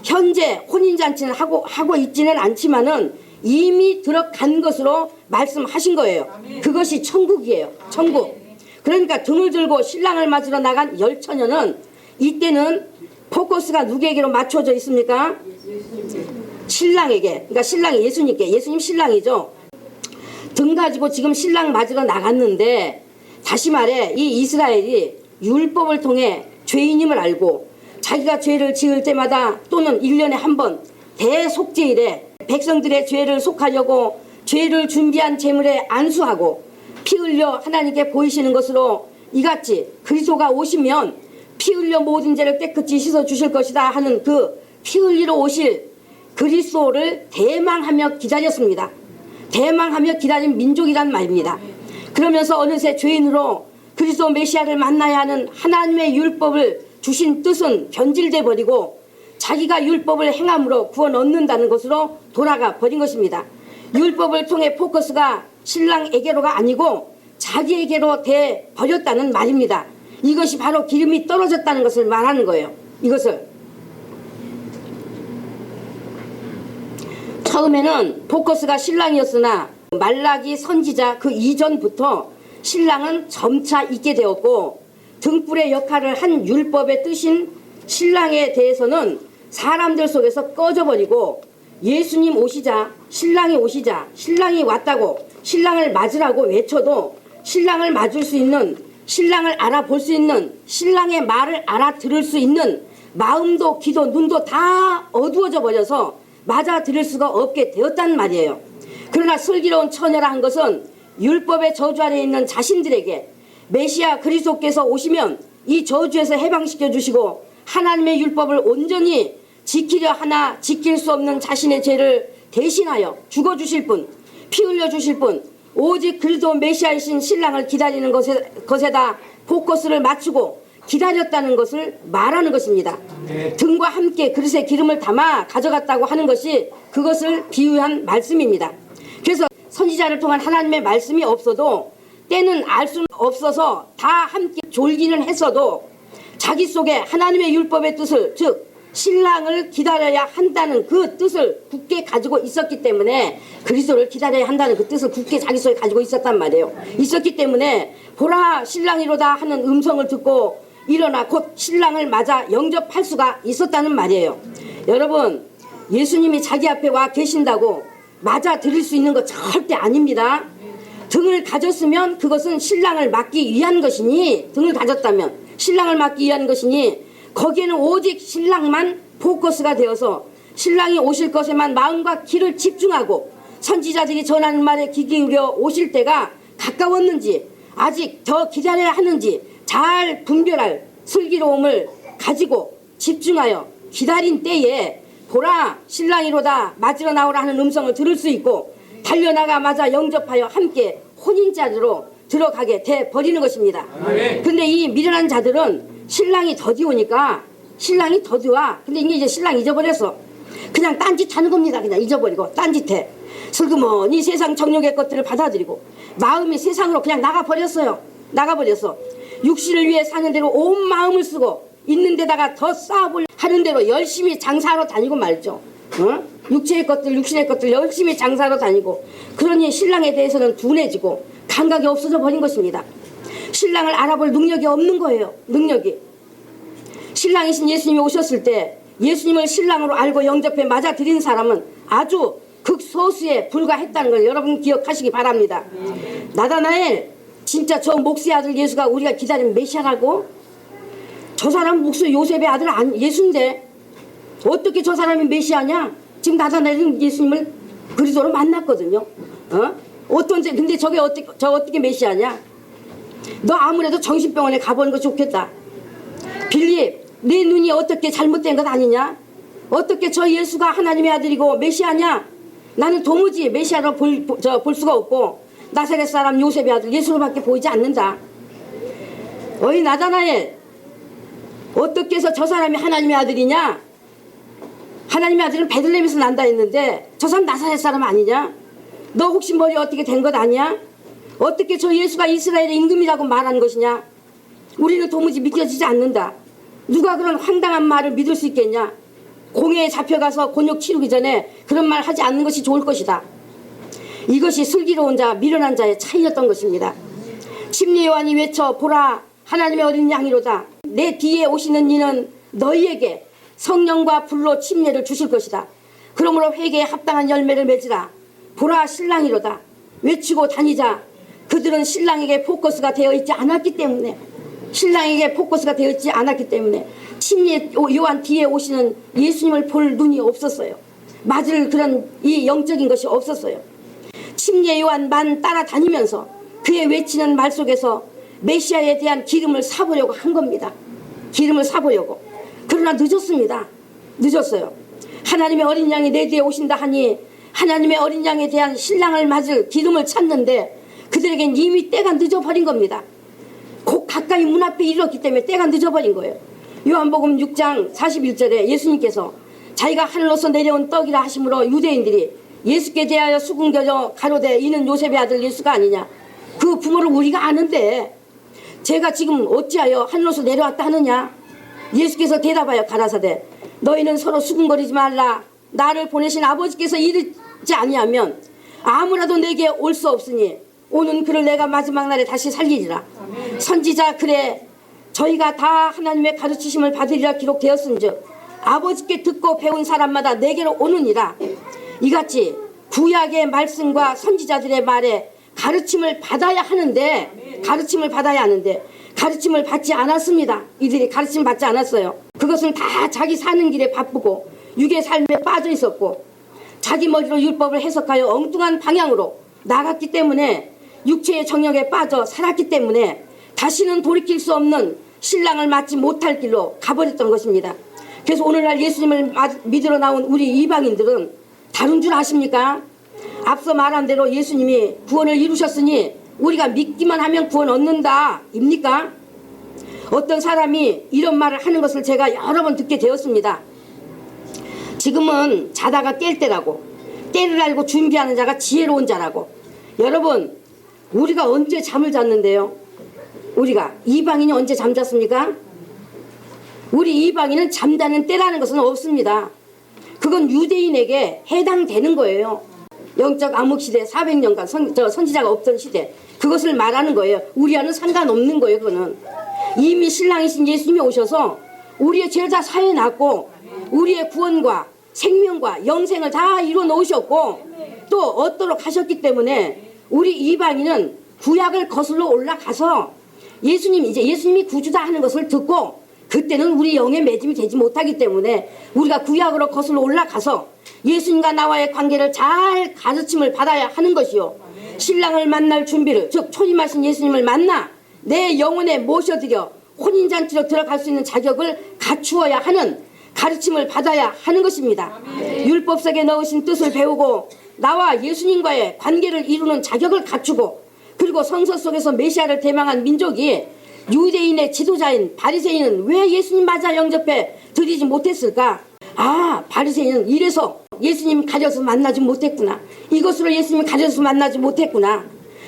현재 혼인잔치는 하고 있지는 않지만은 이미 들어간 것으로 말씀하신 거예요. 그것이 천국이에요. 천국. 그러니까 등을 들고 신랑을 맞으러 나간 열처녀는 이때는 포커스가 누구에게로 맞춰져 있습니까? 신랑에게. 그러니까 신랑이 예수님께. 예수님 신랑이죠. 등 가지고 지금 신랑 맞으러 나갔는데, 다시 말해 이 이스라엘이 율법을 통해 죄인임을 알고 자기가 죄를 지을 때마다 또는 1년에 한 번 대속죄일에 백성들의 죄를 속하려고 죄를 준비한 제물에 안수하고 피 흘려 하나님께 보이시는 것으로 이같이 그리스도가 오시면 피 흘려 모든 죄를 깨끗이 씻어 주실 것이다 하는 그 피 흘리러 오실 그리스도를 대망하며 기다렸습니다. 대망하며 기다린 민족이란 말입니다. 그러면서 어느새 죄인으로 그리스도 메시아를 만나야 하는 하나님의 율법을 주신 뜻은 변질돼 버리고 자기가 율법을 행함으로 구원 얻는다는 것으로 돌아가 버린 것입니다. 율법을 통해 포커스가 신랑에게로가 아니고 자기에게로 돼 버렸다는 말입니다. 이것이 바로 기름이 떨어졌다는 것을 말하는 거예요. 이것을 처음에는 포커스가 신랑이었으나 말라기 선지자 그 이전부터 신랑은 점차 있게 되었고, 등불의 역할을 한 율법의 뜻인 신랑에 대해서는 사람들 속에서 꺼져버리고 예수님 오시자 신랑이 오시자 신랑이 왔다고 신랑을 맞으라고 외쳐도 신랑을 맞을 수 있는, 신랑을 알아볼 수 있는, 신랑의 말을 알아들을 수 있는 마음도 귀도 눈도 다 어두워져 버려서 맞아 들을 수가 없게 되었단 말이에요. 그러나 슬기로운 처녀라 한 것은 율법의 저주 아래 있는 자신들에게 메시아 그리스도께서 오시면 이 저주에서 해방시켜 주시고 하나님의 율법을 온전히 지키려 하나 지킬 수 없는 자신의 죄를 대신하여 죽어주실 분, 피 흘려주실 분, 오직 그리스도 메시아이신 신랑을 기다리는 것에다 포커스를 맞추고 기다렸다는 것을 말하는 것입니다. 등과 함께 그릇에 기름을 담아 가져갔다고 하는 것이 그것을 비유한 말씀입니다. 그래서 선지자를 통한 하나님의 말씀이 없어도 때는 알 수는 없어서 다 함께 졸기는 했어도 자기 속에 하나님의 율법의 뜻을, 즉 신랑을 기다려야 한다는 그 뜻을 굳게 가지고 있었기 때문에, 그리스도를 기다려야 한다는 그 뜻을 굳게 자기 속에 가지고 있었단 말이에요. 있었기 때문에 보라 신랑이로다 하는 음성을 듣고 일어나 곧 신랑을 맞아 영접할 수가 있었다는 말이에요. 여러분, 예수님이 자기 앞에 와 계신다고 맞아 드릴 수 있는 거 절대 아닙니다. 등을 가졌으면 그것은 신랑을 맞기 위한 것이니, 등을 가졌다면 신랑을 맞기 위한 것이니, 거기에는 오직 신랑만 포커스가 되어서 신랑이 오실 것에만 마음과 귀를 집중하고 선지자들이 전하는 말에 귀 기울여 오실 때가 가까웠는지, 아직 더 기다려야 하는지 잘 분별할 슬기로움을 가지고 집중하여 기다린 때에 보라 신랑이로다 맞으러 나오라 하는 음성을 들을 수 있고, 달려나가 맞아 영접하여 함께 혼인자리로 들어가게 돼 버리는 것입니다. 근데 이 미련한 자들은 신랑이 더디오니까, 신랑이 더디와 근데 이제 신랑 잊어버렸어. 그냥 딴짓 하는 겁니다. 그냥 잊어버리고 딴짓해. 슬그머니 세상 정욕의 것들을 받아들이고 마음이 세상으로 그냥 나가버렸어요. 나가버렸어. 육신을 위해 사는 대로 온 마음을 쓰고 있는 데다가 더 쌓아보려 하는 대로 열심히 장사하러 다니고 말죠. 육체의 것들, 육신의 것들 열심히 장사하러 다니고, 그러니 신랑에 대해서는 둔해지고 감각이 없어져 버린 것입니다. 신랑을 알아볼 능력이 없는 거예요. 능력이. 신랑이신 예수님이 오셨을 때 예수님을 신랑으로 알고 영접해 맞아들인 사람은 아주 극소수에 불과했다는 걸 여러분 기억하시기 바랍니다. 나다나엘, 진짜 저 목수의 아들 예수가 우리가 기다리는 메시아라고? 저 사람 목수 요셉의 아들 예수인데 어떻게 저 사람이 메시아냐? 지금 나다나엘은 예수님을 그리스도로 만났거든요. 근데 저게 어떻게 메시아냐? 너 아무래도 정신병원에 가보는 거 좋겠다. 빌립, 내 눈이 어떻게 잘못된 것 아니냐? 어떻게 저 예수가 하나님의 아들이고 메시아냐? 나는 도무지 메시아로 볼 수가 없고 나사렛 사람 요셉의 아들 예수로밖에 보이지 않는다. 어이 나다나엘, 어떻게 해서 저 사람이 하나님의 아들이냐? 하나님의 아들은 베들레헴에서 난다 했는데 저 사람 나사렛 사람 아니냐? 너 혹시 머리 어떻게 된 것 아니야? 어떻게 저 예수가 이스라엘의 임금이라고 말하는 것이냐? 우리는 도무지 믿겨지지 않는다. 누가 그런 황당한 말을 믿을 수 있겠냐? 공회에 잡혀가서 곤욕 치르기 전에 그런 말 하지 않는 것이 좋을 것이다. 이것이 슬기로운 자, 미련한 자의 차이였던 것입니다. 침례 요한이 외쳐 보라 하나님의 어린 양이로다. 내 뒤에 오시는 이는 너희에게 성령과 불로 침례를 주실 것이다. 그러므로 회개에 합당한 열매를 맺으라. 보라 신랑이로다. 외치고 다니자. 그들은 신랑에게 포커스가 되어 있지 않았기 때문에, 신랑에게 포커스가 되어 있지 않았기 때문에 침례 요한 뒤에 오시는 예수님을 볼 눈이 없었어요. 맞을 그런 이 영적인 것이 없었어요. 침례 요한만 따라다니면서 그의 외치는 말 속에서 메시아에 대한 기름을 사보려고 한 겁니다. 기름을 사보려고. 그러나 늦었습니다. 늦었어요. 하나님의 어린 양이 내 뒤에 오신다 하니 하나님의 어린 양에 대한 신랑을 맞을 기름을 찾는데 그들에겐 이미 때가 늦어버린 겁니다. 곧 가까이 문 앞에 이르렀기 때문에 때가 늦어버린 거예요. 요한복음 6장 41절에 예수님께서 자기가 하늘로서 내려온 떡이라 하심으로 유대인들이 예수께 대하여 수군겨져 가로되 이는 요셉의 아들 예수가 아니냐. 그 부모를 우리가 아는데 제가 지금 어찌하여 하늘로서 내려왔다 하느냐. 예수께서 대답하여 가라사대 너희는 서로 수군거리지 말라. 나를 보내신 아버지께서 이르지 아니하면 아무라도 내게 올 수 없으니 오는 그를 내가 마지막 날에 다시 살리리라. 선지자 글에 저희가 다 하나님의 가르치심을 받으리라 기록되었은즉 아버지께 듣고 배운 사람마다 내게로 오느니라. 이같이 구약의 말씀과 선지자들의 말에 가르침을 받아야 하는데 가르침을 받지 않았습니다. 이들이 가르침 받지 않았어요. 그것은 다 자기 사는 길에 바쁘고 육의 삶에 빠져 있었고 자기 머리로 율법을 해석하여 엉뚱한 방향으로 나갔기 때문에 육체의 정욕에 빠져 살았기 때문에 다시는 돌이킬 수 없는 신랑을 맞지 못할 길로 가버렸던 것입니다. 그래서 오늘날 예수님을 믿으러 나온 우리 이방인들은 다른 줄 아십니까? 앞서 말한 대로 예수님이 구원을 이루셨으니 우리가 믿기만 하면 구원 얻는다 입니까? 어떤 사람이 이런 말을 하는 것을 제가 여러 번 듣게 되었습니다. 지금은 자다가 깰 때라고, 때를 알고 준비하는 자가 지혜로운 자라고. 여러분, 우리가 언제 잠을 잤는데요? 우리가 이방인이 언제 잠잤습니까? 우리 이방인은 잠자는 때라는 것은 없습니다. 그건 유대인에게 해당되는 거예요. 영적 암흑시대 400년간 선지자가 없던 시대, 그것을 말하는 거예요. 우리와는 상관없는 거예요. 그거는 이미 신랑이신 예수님이 오셔서 우리의 죄를 다 사해 놨고 우리의 구원과 생명과 영생을 다 이루어 놓으셨고 또 얻도록 하셨기 때문에 우리 이방인은 구약을 거슬러 올라가서 예수님이 구주다 하는 것을 듣고 그때는 우리 영의 매짐이 되지 못하기 때문에 우리가 구약으로 거슬러 올라가서 예수님과 나와의 관계를 잘 가르침을 받아야 하는 것이요. 신랑을 만날 준비를, 즉 초림하신 예수님을 만나 내 영혼에 모셔드려 혼인잔치로 들어갈 수 있는 자격을 갖추어야 하는 가르침을 받아야 하는 것입니다. 율법 속에 넣으신 뜻을 배우고 나와 예수님과의 관계를 이루는 자격을 갖추고 그리고 성서 속에서 메시아를 대망한 민족이 유대인의 지도자인 바리새인은 왜 예수님 맞아 영접해 드리지 못했을까? 아, 바리새인은 이래서 예수님 가져서 만나지 못했구나, 이것으로 예수님 가져서 만나지 못했구나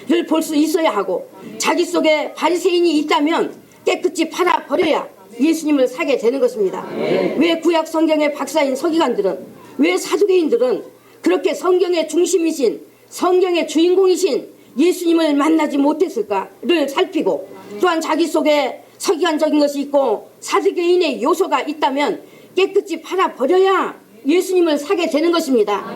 를 볼 수 있어야 하고, 자기 속에 바리새인이 있다면 깨끗이 팔아버려야 예수님을 사게 되는 것입니다. 왜 구약 성경의 박사인 서기관들은, 왜 사두개인들은 그렇게 성경의 중심이신, 성경의 주인공이신 예수님을 만나지 못했을까를 살피고, 또한 자기 속에 서기관적인 것이 있고 사두개인의 요소가 있다면 깨끗이 팔아버려야 예수님을 사게 되는 것입니다.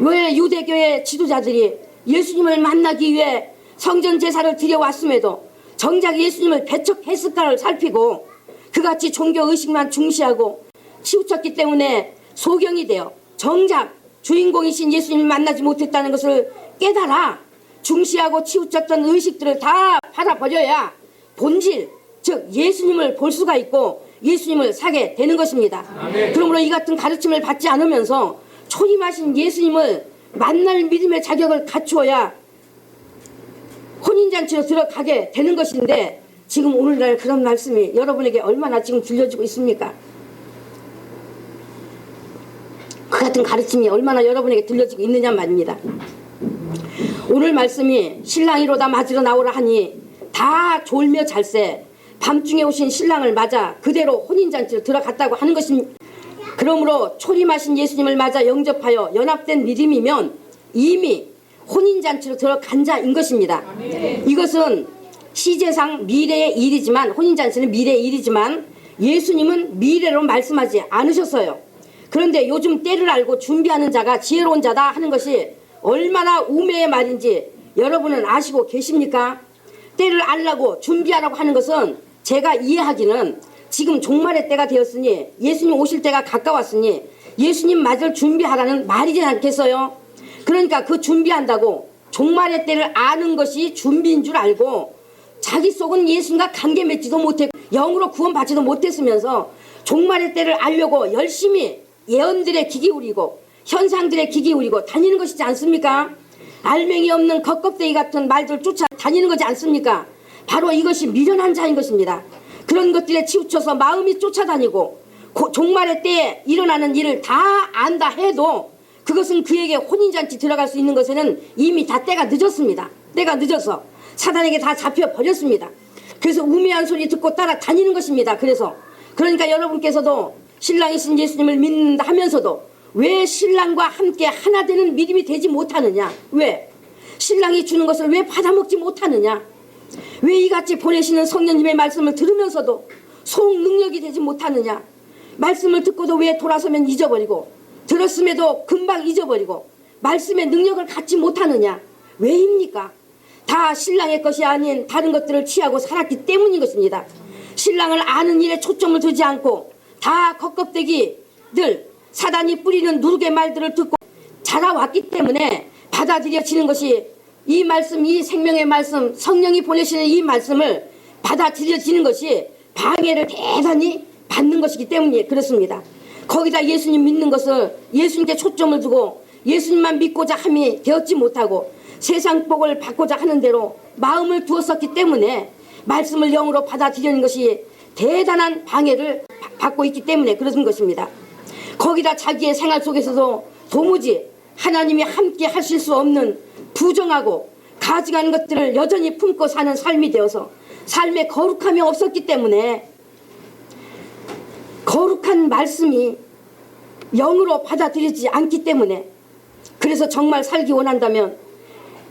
왜 유대교의 지도자들이 예수님을 만나기 위해 성전 제사를 드려왔음에도 정작 예수님을 배척했을까를 살피고 그같이 종교의식만 중시하고 치우쳤기 때문에 소경이 되어 정작 주인공이신 예수님을 만나지 못했다는 것을 깨달아 중시하고 치우쳤던 의식들을 다 팔아버려야 본질, 즉 예수님을 볼 수가 있고 예수님을 사게 되는 것입니다. 그러므로 이 같은 가르침을 받지 않으면서 초림하신 예수님을 만날 믿음의 자격을 갖추어야 혼인잔치로 들어가게 되는 것인데, 지금 오늘날 그런 말씀이 여러분에게 얼마나 지금 들려지고 있습니까? 그 같은 가르침이 얼마나 여러분에게 들려지고 있느냐 말입니다. 오늘 말씀이 신랑이로다 맞으러 나오라 하니 다 졸며 잘새 밤중에 오신 신랑을 맞아 그대로 혼인잔치로 들어갔다고 하는 것입니다. 그러므로 초림하신 예수님을 맞아 영접하여 연합된 믿음이면 이미 혼인잔치로 들어간 자인 것입니다. 이것은 시제상 미래의 일이지만, 혼인잔치는 미래의 일이지만 예수님은 미래로 말씀하지 않으셨어요. 그런데 요즘 때를 알고 준비하는 자가 지혜로운 자다 하는 것이 얼마나 우매의 말인지 여러분은 아시고 계십니까? 때를 알라고 준비하라고 하는 것은 제가 이해하기는 지금 종말의 때가 되었으니 예수님 오실 때가 가까웠으니 예수님 맞을 준비하라는 말이지 않겠어요? 그러니까 그 준비한다고 종말의 때를 아는 것이 준비인 줄 알고 자기 속은 예수님과 관계 맺지도 못했고 영으로 구원받지도 못했으면서 종말의 때를 알려고 열심히 예언들의 귀 기울이고 현상들의 귀 기울이고 다니는 것이지 않습니까? 알맹이 없는 겉껍데기 같은 말들 쫓아 다니는 거지 않습니까? 바로 이것이 미련한 자인 것입니다. 그런 것들에 치우쳐서 마음이 쫓아다니고 종말의 때에 일어나는 일을 다 안다 해도 그것은 그에게 혼인잔치 들어갈 수 있는 것에는 이미 다 때가 늦었습니다. 때가 늦어서 사단에게 다 잡혀버렸습니다. 그래서 우매한 소리 듣고 따라 다니는 것입니다. 그러니까 여러분께서도 신랑이신 예수님을 믿는다 하면서도 왜 신랑과 함께 하나 되는 믿음이 되지 못하느냐? 왜? 신랑이 주는 것을 왜 받아먹지 못하느냐? 왜 이같이 보내시는 성령님의 말씀을 들으면서도 속 능력이 되지 못하느냐? 말씀을 듣고도 왜 돌아서면 잊어버리고 들었음에도 금방 잊어버리고 말씀의 능력을 갖지 못하느냐? 왜입니까? 다 신랑의 것이 아닌 다른 것들을 취하고 살았기 때문인 것입니다. 신랑을 아는 일에 초점을 두지 않고 다 겉껍데기들, 사단이 뿌리는 누룩의 말들을 듣고 자라왔기 때문에 받아들여지는 것이 이 말씀, 이 생명의 말씀, 성령이 보내시는 이 말씀을 받아들여지는 것이 방해를 대단히 받는 것이기 때문에 그렇습니다. 거기다 예수님 믿는 것을 예수님께 초점을 두고 예수님만 믿고자 함이 되었지 못하고 세상 복을 받고자 하는 대로 마음을 두었었기 때문에 말씀을 영으로 받아들이는 것이 대단한 방해를 받고 있기 때문에 그런 것입니다. 거기다 자기의 생활 속에서도 도무지 하나님이 함께 하실 수 없는 부정하고 가증한 것들을 여전히 품고 사는 삶이 되어서 삶에 거룩함이 없었기 때문에 거룩한 말씀이 영으로 받아들이지 않기 때문에 그래서 정말 살기 원한다면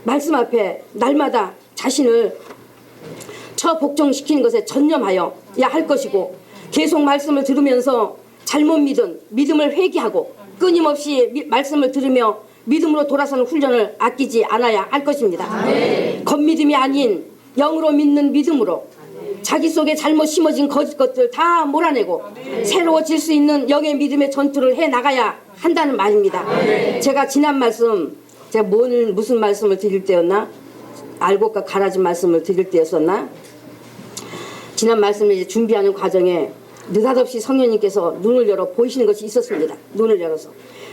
말씀 앞에 날마다 자신을 처복종시키는 것에 전념하여야 할 것이고 계속 말씀을 들으면서 잘못 믿은 믿음을 회개하고 끊임없이 말씀을 들으며 믿음으로 돌아서는 훈련을 아끼지 않아야 할 것입니다. 겉믿음이 아닌 영으로 믿는 믿음으로 자기 속에 잘못 심어진 거짓 것들 다 몰아내고 새로워질 수 있는 영의 믿음의 전투를 해나가야 한다는 말입니다. 제가 지난 말씀 제가 무슨 말씀을 드릴 때였나? 알곡과 가라지 말씀을 드릴 때였었나? 지난 말씀을 이제 준비하는 과정에 느닷없이 성령님께서 눈을 열어 보이시는 것이 있었습니다. 눈을 열어서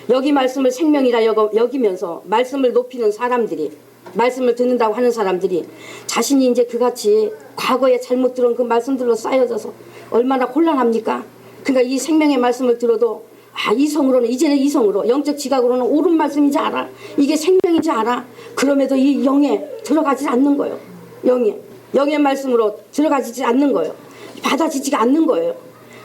여기 말씀을 생명이라 여기면서 말씀을 높이는 사람들이 말씀을 듣는다고 하는 사람들이 자신이 이제 그같이 과거에 잘못 들은 그 말씀들로 쌓여져서 얼마나 곤란합니까? 그러니까 이 생명의 말씀을 들어도 이성으로는 이제는 이성으로 영적 지각으로는 옳은 말씀인지 알아. 이게 생명인지 알아. 그럼에도 이 영에 들어가지 않는 거예요. 영의 말씀으로 들어가지 않는 거예요. 받아지지가 않는 거예요.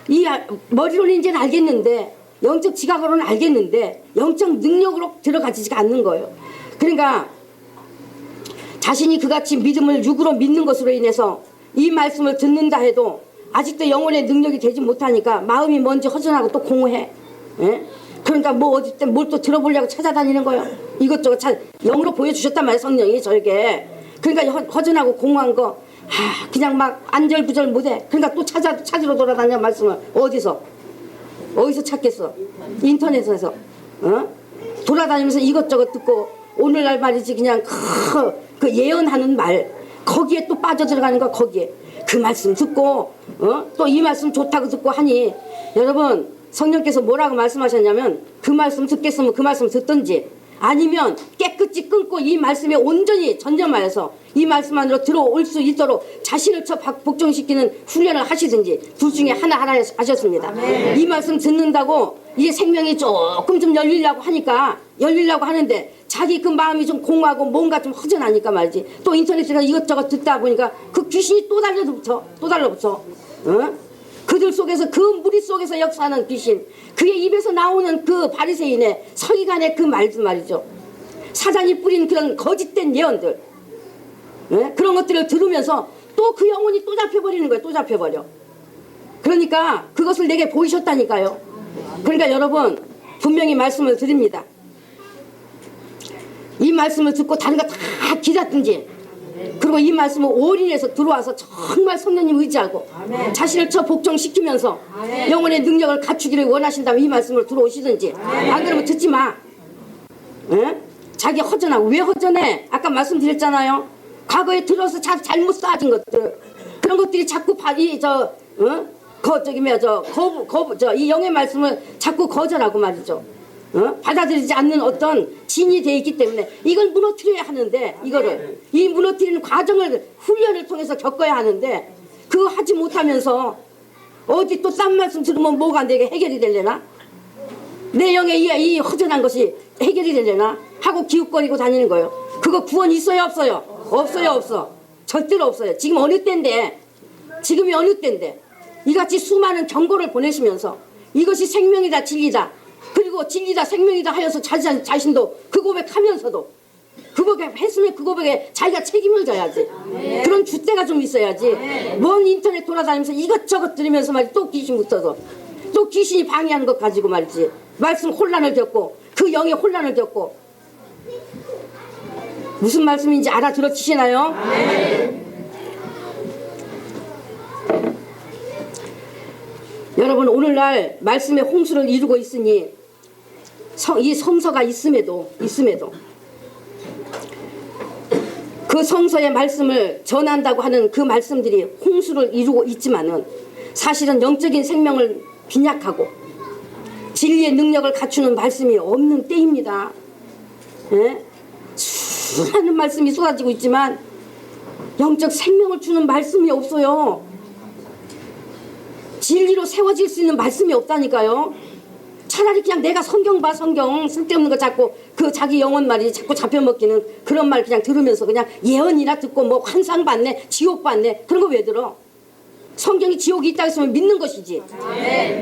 이 머리로는 이제는 알겠는데 영적 지각으로는 알겠는데 영적 능력으로 들어가지지가 않는 거예요. 그러니까 자신이 그같이 믿음을 육으로 믿는 것으로 인해서 이 말씀을 듣는다 해도 아직도 영혼의 능력이 되지 못하니까 마음이 먼저 허전하고 또 공허해. 예? 그러니까 뭐 어디 때 뭘 또 들어보려고 찾아다니는 거예요. 이것저것 영으로 보여주셨단 말이에요. 성령이 저에게. 그러니까 허전하고 공허한 거 그냥 막 안절부절 못해. 그러니까 또 찾으러 돌아다녀 말씀을. 어디서 찾겠어? 인터넷에서. 돌아다니면서 이것저것 듣고 오늘날 말이지 그냥 그 예언하는 말 거기에 또 빠져들어가는 거 거기에 그 말씀 듣고 또 이 말씀 좋다고 듣고 하니 여러분 성령께서 뭐라고 말씀하셨냐면 그 말씀 듣겠으면 그 말씀 듣든지 아니면 깨끗이 끊고 이 말씀에 온전히 전념하여서 이 말씀 안으로 들어올 수 있도록 자신을 복종시키는 훈련을 하시든지 둘 중에 하나 하셨습니다. 이 말씀 듣는다고 이게 생명이 조금 좀 열리려고 하는데 자기 그 마음이 좀 공허하고 뭔가 좀 허전하니까 말이지 또 인터넷에서 이것저것 듣다 보니까 그 귀신이 또 달라붙어 그들 속에서 그 무리 속에서 역사하는 귀신 그의 입에서 나오는 그 바리새인의 서기관의 그 말이죠. 사단이 뿌린 그런 거짓된 예언들 그런 것들을 들으면서 또 그 영혼이 또 잡혀버리는 거예요. 또 잡혀버려. 그러니까 그것을 내게 보이셨다니까요. 그러니까 여러분 분명히 말씀을 드립니다. 이 말씀을 듣고 다른 거 다 기다든지 그리고 이 말씀을 올인해서 들어와서 정말 성령님 의지하고 자신을 복종시키면서 영혼의 능력을 갖추기를 원하신다면 이 말씀을 들어오시든지 안 그러면 듣지 마. 자기 허전하고 왜 허전해? 아까 말씀드렸잖아요. 과거에 들어서 잘못 쌓아진 것들 그런 것들이 자꾸 이 영의 말씀을 자꾸 거절하고 말이죠. 받아들이지 않는 어떤 진이 되어 있기 때문에 이걸 무너뜨려야 하는데 이 무너뜨리는 과정을 훈련을 통해서 겪어야 하는데 그거 하지 못하면서 어디 또 딴 말씀 들으면 뭐가 안 되게 해결이 되려나? 내 영의 이 허전한 것이 해결이 되려나? 하고 기웃거리고 다니는 거예요. 그거 구원 있어요 없어요? 없어. 절대로 없어요. 지금 어느 때인데 지금이 어느 때인데 이같이 수많은 경고를 보내시면서 이것이 생명이다 진리다 그리고 진리다 생명이다 하여서 자신도 그 고백하면서도 그 고백했으면 그 고백에 자기가 책임을 져야지. 그런 줏대가 좀 있어야지. 먼 인터넷 돌아다니면서 이것저것 들으면서 말이지 또 귀신 붙어서 또 귀신이 방해하는 것 가지고 말이지 말씀 혼란을 겪고 그 영의 혼란을 겪고 무슨 말씀인지 알아들어지시나요? 여러분 오늘날 말씀의 홍수를 이루고 있으니 이 성서가 있음에도 그 성서의 말씀을 전한다고 하는 그 말씀들이 홍수를 이루고 있지만은 사실은 영적인 생명을 빈약하고 진리의 능력을 갖추는 말씀이 없는 때입니다. 수많은 말씀이 쏟아지고 있지만 영적 생명을 주는 말씀이 없어요. 진리로 세워질 수 있는 말씀이 없다니까요. 차라리 그냥 내가 성경 봐, 성경 쓸데없는 거 자꾸 그 자기 영혼 말이 자꾸 잡혀먹기는 그런 말 그냥 들으면서 그냥 예언이나 듣고 뭐 환상 받네, 지옥 받네, 그런 거 왜 들어? 성경이 지옥이 있다고 했으면 믿는 것이지.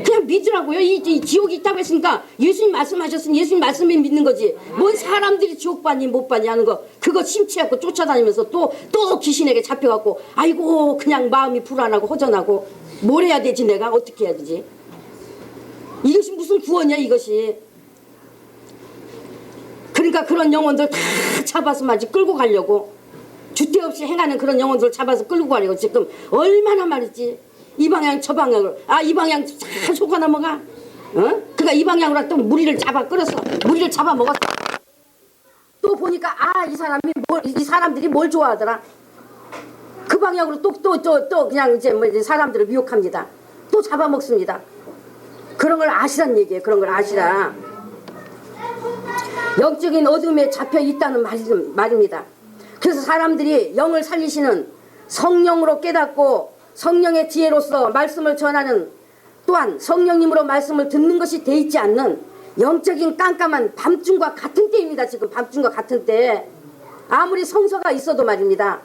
그냥 믿으라고요. 이 지옥이 있다고 했으니까 예수님 말씀하셨으니 예수님 말씀에 믿는 거지. 뭔 사람들이 지옥 받니 못 받니 하는 거 그거 심취하고 쫓아다니면서 또 귀신에게 잡혀갖고 아이고 그냥 마음이 불안하고 허전하고 뭘 해야 되지, 내가 어떻게 해야 되지? 이것이 무슨 구원이야 이것이. 그러니까 그런 영혼들 다 잡아서 마치 끌고 가려고, 주대 없이 행하는 그런 영혼들 잡아서 끌고 가려고 지금 얼마나 말이지. 이 방향 저 방향으로, 이 방향 다 속아 넘어가. 그러니까 이 방향으로 또 무리를 잡아 끌었어. 무리를 잡아 먹었어. 또 보니까 이 사람들이 뭘 좋아하더라. 그 방향으로 또 그냥 이제 뭐 사람들을 미혹합니다. 또 잡아먹습니다. 그런 걸 아시란 얘기예요. 그런 걸 아시라. 영적인 어둠에 잡혀 있다는 말입니다. 그래서 사람들이 영을 살리시는 성령으로 깨닫고 성령의 지혜로서 말씀을 전하는, 또한 성령님으로 말씀을 듣는 것이 돼 있지 않는 영적인 깜깜한 밤중과 같은 때입니다. 지금 밤중과 같은 때. 아무리 성서가 있어도 말입니다.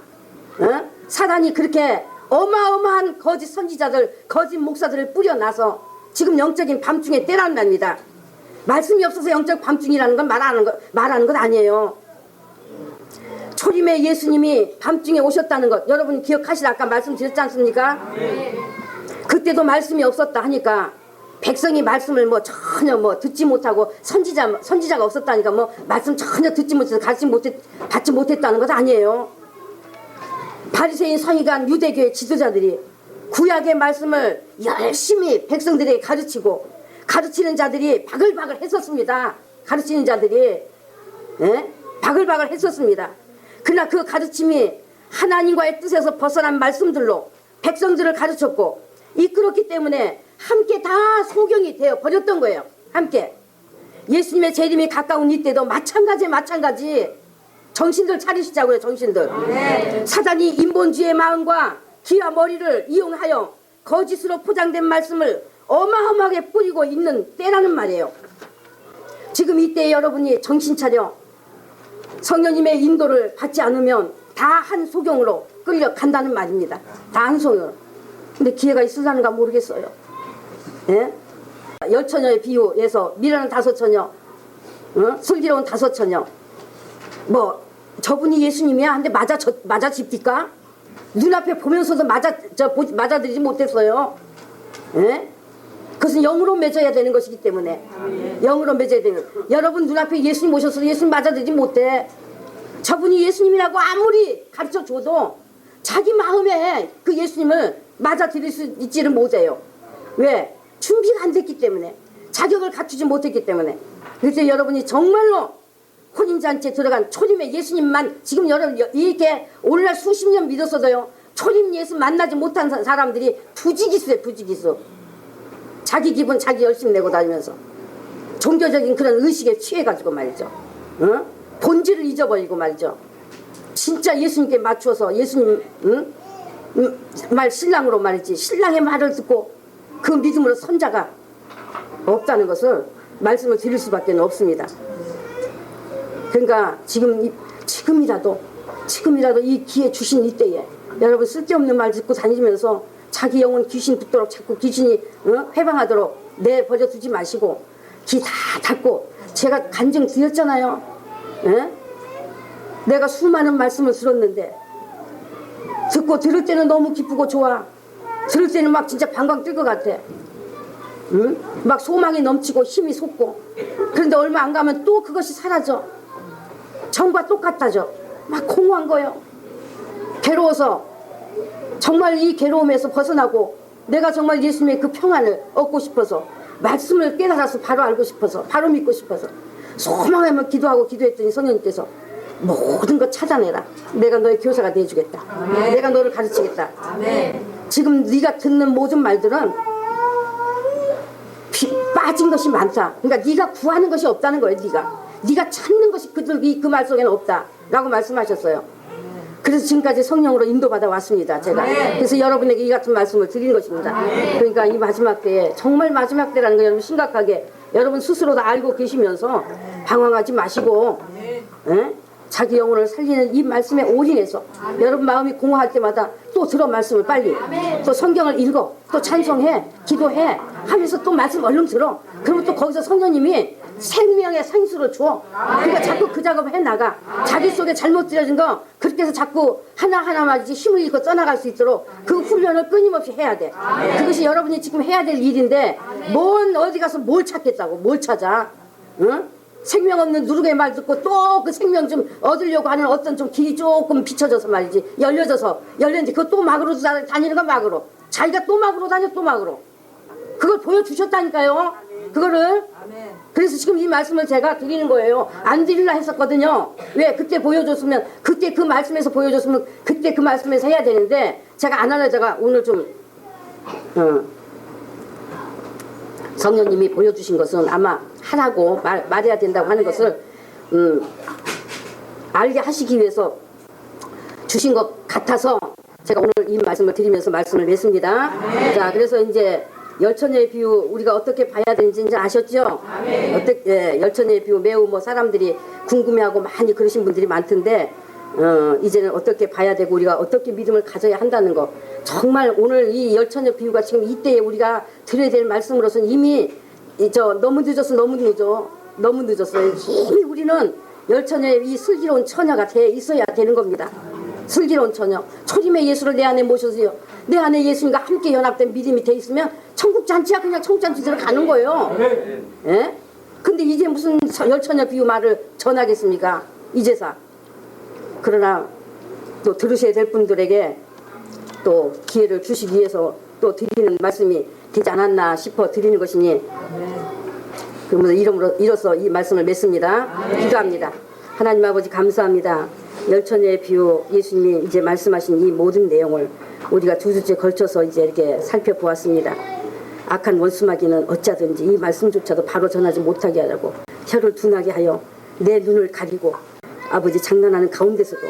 사단이 그렇게 어마어마한 거짓 선지자들, 거짓 목사들을 뿌려놔서 지금 영적인 밤중의 때란 말입니다. 말씀이 없어서 영적 밤중이라는 건 말하는 것 아니에요. 초림의 예수님이 밤중에 오셨다는 것 여러분 기억하시라. 아까 말씀드렸지 않습니까? 그때도 말씀이 없었다 하니까 백성이 말씀을 뭐 전혀 뭐 듣지 못하고 선지자가 없었다니까 뭐 말씀 전혀 듣지 못해서 받지 못했다는 것 아니에요. 바리새인 서기관 유대교의 지도자들이 구약의 말씀을 열심히 백성들에게 가르치고 가르치는 자들이 바글바글 했었습니다. 가르치는 자들이 바글바글 했었습니다. 그러나 그 가르침이 하나님과의 뜻에서 벗어난 말씀들로 백성들을 가르쳤고 이끌었기 때문에 함께 다 소경이 되어 버렸던 거예요. 함께 예수님의 재림이 가까운 이때도 마찬가지 정신들 차리시자고요. 정신들. 사단이 인본주의의 마음과 귀와 머리를 이용하여 거짓으로 포장된 말씀을 어마어마하게 뿌리고 있는 때라는 말이에요. 지금 이때 여러분이 정신 차려 성령님의 인도를 받지 않으면 다 한 소경으로 끌려간다는 말입니다. 다 한 소경으로. 근데 기회가 있으려는가 모르겠어요. 예? 열처녀의 비유에서 미련한 5처녀, 슬기로운 5처녀, 뭐 저분이 예수님이야? 근데 맞아 집니까? 눈앞에 보면서도 맞아들이지 못했어요. 예? 그것은 영으로 맺어야 되는 것이기 때문에. 영으로 맺어야 되는. 여러분 눈앞에 예수님 오셔서 예수님 맞아들이지 못해. 저분이 예수님이라고 아무리 가르쳐줘도 자기 마음에 그 예수님을 맞아들일 수 있지를 못해요. 왜? 준비가 안 됐기 때문에. 자격을 갖추지 못했기 때문에. 그래서 여러분이 정말로 혼인잔치에 들어간 초림의 예수님만 지금 여러분 이렇게 오늘날 수십 년 믿었어도요 초림 예수 만나지 못한 사람들이 부지기수예요. 부지기수. 자기 기분 자기 열심히 내고 다니면서 종교적인 그런 의식에 취해가지고 말이죠. 본질을 잊어버리고 말이죠. 진짜 예수님께 맞춰서 예수님 말 신랑으로 말이지 신랑의 말을 듣고 그 믿음으로 선자가 없다는 것을 말씀을 드릴 수밖에 없습니다. 그러니까 지금이라도 이 기회 주신 이때에 여러분 쓸데없는 말 듣고 다니면서 자기 영혼 귀신 붙도록 자꾸 귀신이 해방하도록 내버려 두지 마시고 귀 다 닫고 제가 간증 드렸잖아요. 내가 수많은 말씀을 들었는데 듣고 들을 때는 너무 기쁘고 좋아. 들을 때는 막 진짜 방광 뜰 것 같아. 막 소망이 넘치고 힘이 솟고. 그런데 얼마 안 가면 또 그것이 사라져. 전과 똑같아져. 막 공허한 거예요. 괴로워서 정말 이 괴로움에서 벗어나고 내가 정말 예수님의 그 평안을 얻고 싶어서 말씀을 깨달아서 바로 알고 싶어서 바로 믿고 싶어서 소망하면 기도했더니 성령님께서 모든 것 찾아내라. 내가 너의 교사가 되어주겠다. 아멘. 내가 너를 가르치겠다. 아멘. 지금 네가 듣는 모든 말들은 빠진 것이 많다. 그러니까 네가 구하는 것이 없다는 거예요. 네가 찾는 것이 그 말 속에는 없다 라고 말씀하셨어요. 그래서 지금까지 성령으로 인도받아 왔습니다. 제가. 그래서 여러분에게 이 같은 말씀을 드린 것입니다. 그러니까 이 마지막 때에 정말 마지막 때라는 거 여러분 심각하게 여러분 스스로도 알고 계시면서 방황하지 마시고 자기 영혼을 살리는 이 말씀에 올인해서 여러분 마음이 공허할 때마다 또 들어 말씀을 빨리 또 성경을 읽어 또 찬송해 기도해 하면서 또 말씀 얼른 들어. 그러면 또 거기서 성령님이 생명의 생수를 줘. 그러니까 자꾸 그 작업을 해나가. 자기 속에 잘못 들여진 거 그렇게 해서 자꾸 하나하나만 힘을 잃고 떠나갈 수 있도록 그 훈련을 끊임없이 해야 돼. 그것이 여러분이 지금 해야 될 일인데 뭔 어디 가서 뭘 찾겠다고 뭘 찾아. 응? 생명 없는 누룩의 말 듣고 또 그 생명 좀 얻으려고 하는 어떤 좀 길이 조금 비춰져서 말이지 열렸는데 그거 또 막으로 다니는 건 막으로 자기가 또 막으로 다녀 또 막으로 그걸 보여주셨다니까요. 그거를 그래서 지금 이 말씀을 제가 드리는 거예요. 안 드리려 했었거든요. 왜? 그때 보여줬으면 그때 그 말씀에서 보여줬으면 그때 그 말씀에서 해야 되는데 제가 안 하려다가 오늘 좀 성령님이 보여주신 것은 아마 하라고 말해야 된다고 하는 것을 알게 하시기 위해서 주신 것 같아서 제가 오늘 이 말씀을 드리면서 말씀을 맺습니다. 자, 그래서 이제 열처녀의 비유 우리가 어떻게 봐야 되는지 이제 아셨죠? 열처녀의 비유 매우 뭐 사람들이 궁금해하고 많이 그러신 분들이 많던데 이제는 어떻게 봐야 되고 우리가 어떻게 믿음을 가져야 한다는 거 정말 오늘 이 열처녀 비유가 지금 이때에 우리가 드려야 될 말씀으로서는 이미 너무 늦었어요. 이미 우리는 열처녀의 이 슬기로운 처녀가 돼 있어야 되는 겁니다. 슬기로운 처녀 초림의 예수를 내 안에 모셔서요 내 안에 예수님과 함께 연합된 믿음이 돼 있으면 천국 잔치야 그냥 천국 잔치 들어가는 거예요. 예? 근데 이제 무슨 열처녀 비유 말을 전하겠습니까 이제사. 그러나 또 들으셔야 될 분들에게 또 기회를 주시기 위해서 또 드리는 말씀이 되지 않았나 싶어 드리는 것이니 그러면서 이로써 이 말씀을 맺습니다. 기도합니다. 하나님 아버지 감사합니다. 열처녀의 비유 예수님이 이제 말씀하신 이 모든 내용을 우리가 두 주째 걸쳐서 이제 이렇게 살펴보았습니다. 악한 원수마귀는 어찌하든지 이 말씀조차도 바로 전하지 못하게 하라고 혀를 둔하게 하여 내 눈을 가리고 아버지 장난하는 가운데서도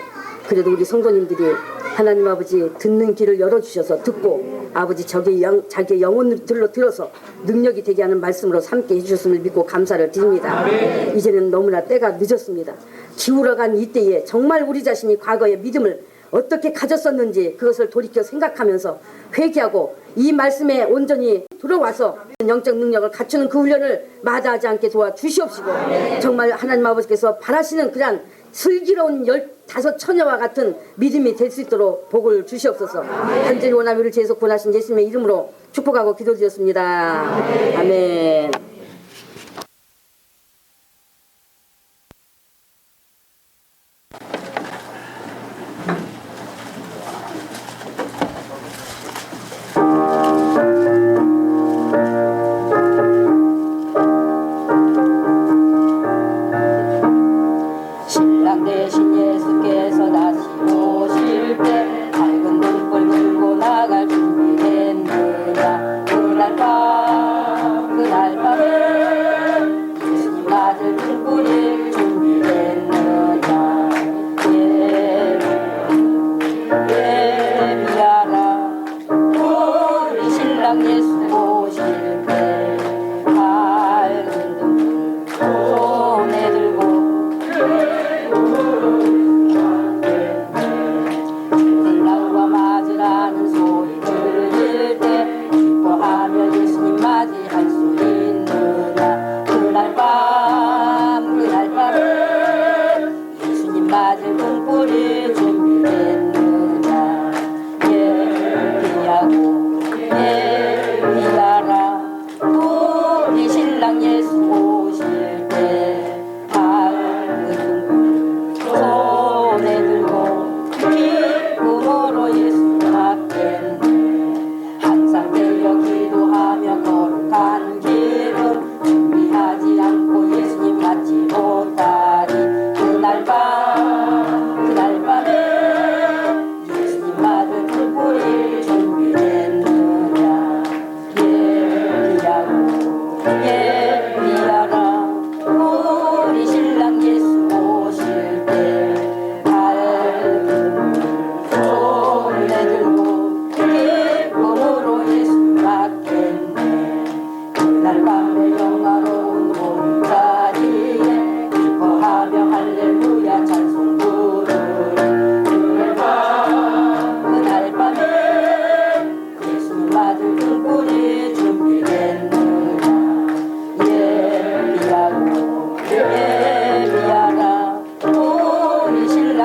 그래도 우리 성도님들이 하나님 아버지 듣는 길을 열어주셔서 듣고 아버지 자기의 영혼들로 들어서 능력이 되게 하는 말씀으로 삼게 해주셨음을 믿고 감사를 드립니다. 이제는 너무나 때가 늦었습니다. 기울어간 이때에 정말 우리 자신이 과거의 믿음을 어떻게 가졌었는지 그것을 돌이켜 생각하면서 회개하고 이 말씀에 온전히 들어와서 영적 능력을 갖추는 그 훈련을 마다하지 않게 도와주시옵시고 정말 하나님 아버지께서 바라시는 그런 슬기로운 15처녀와 같은 믿음이 될 수 있도록 복을 주시옵소서. 간절히 원하미를 제소 권하신 예수님의 이름으로 축복하고 기도드렸습니다. 아멘. 신랑 대신 예수께서 다시 오실 때 밝은 등불 들고 나갈 준비했느냐 그날 밤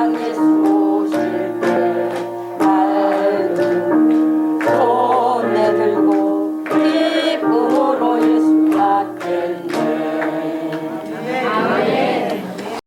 땅에서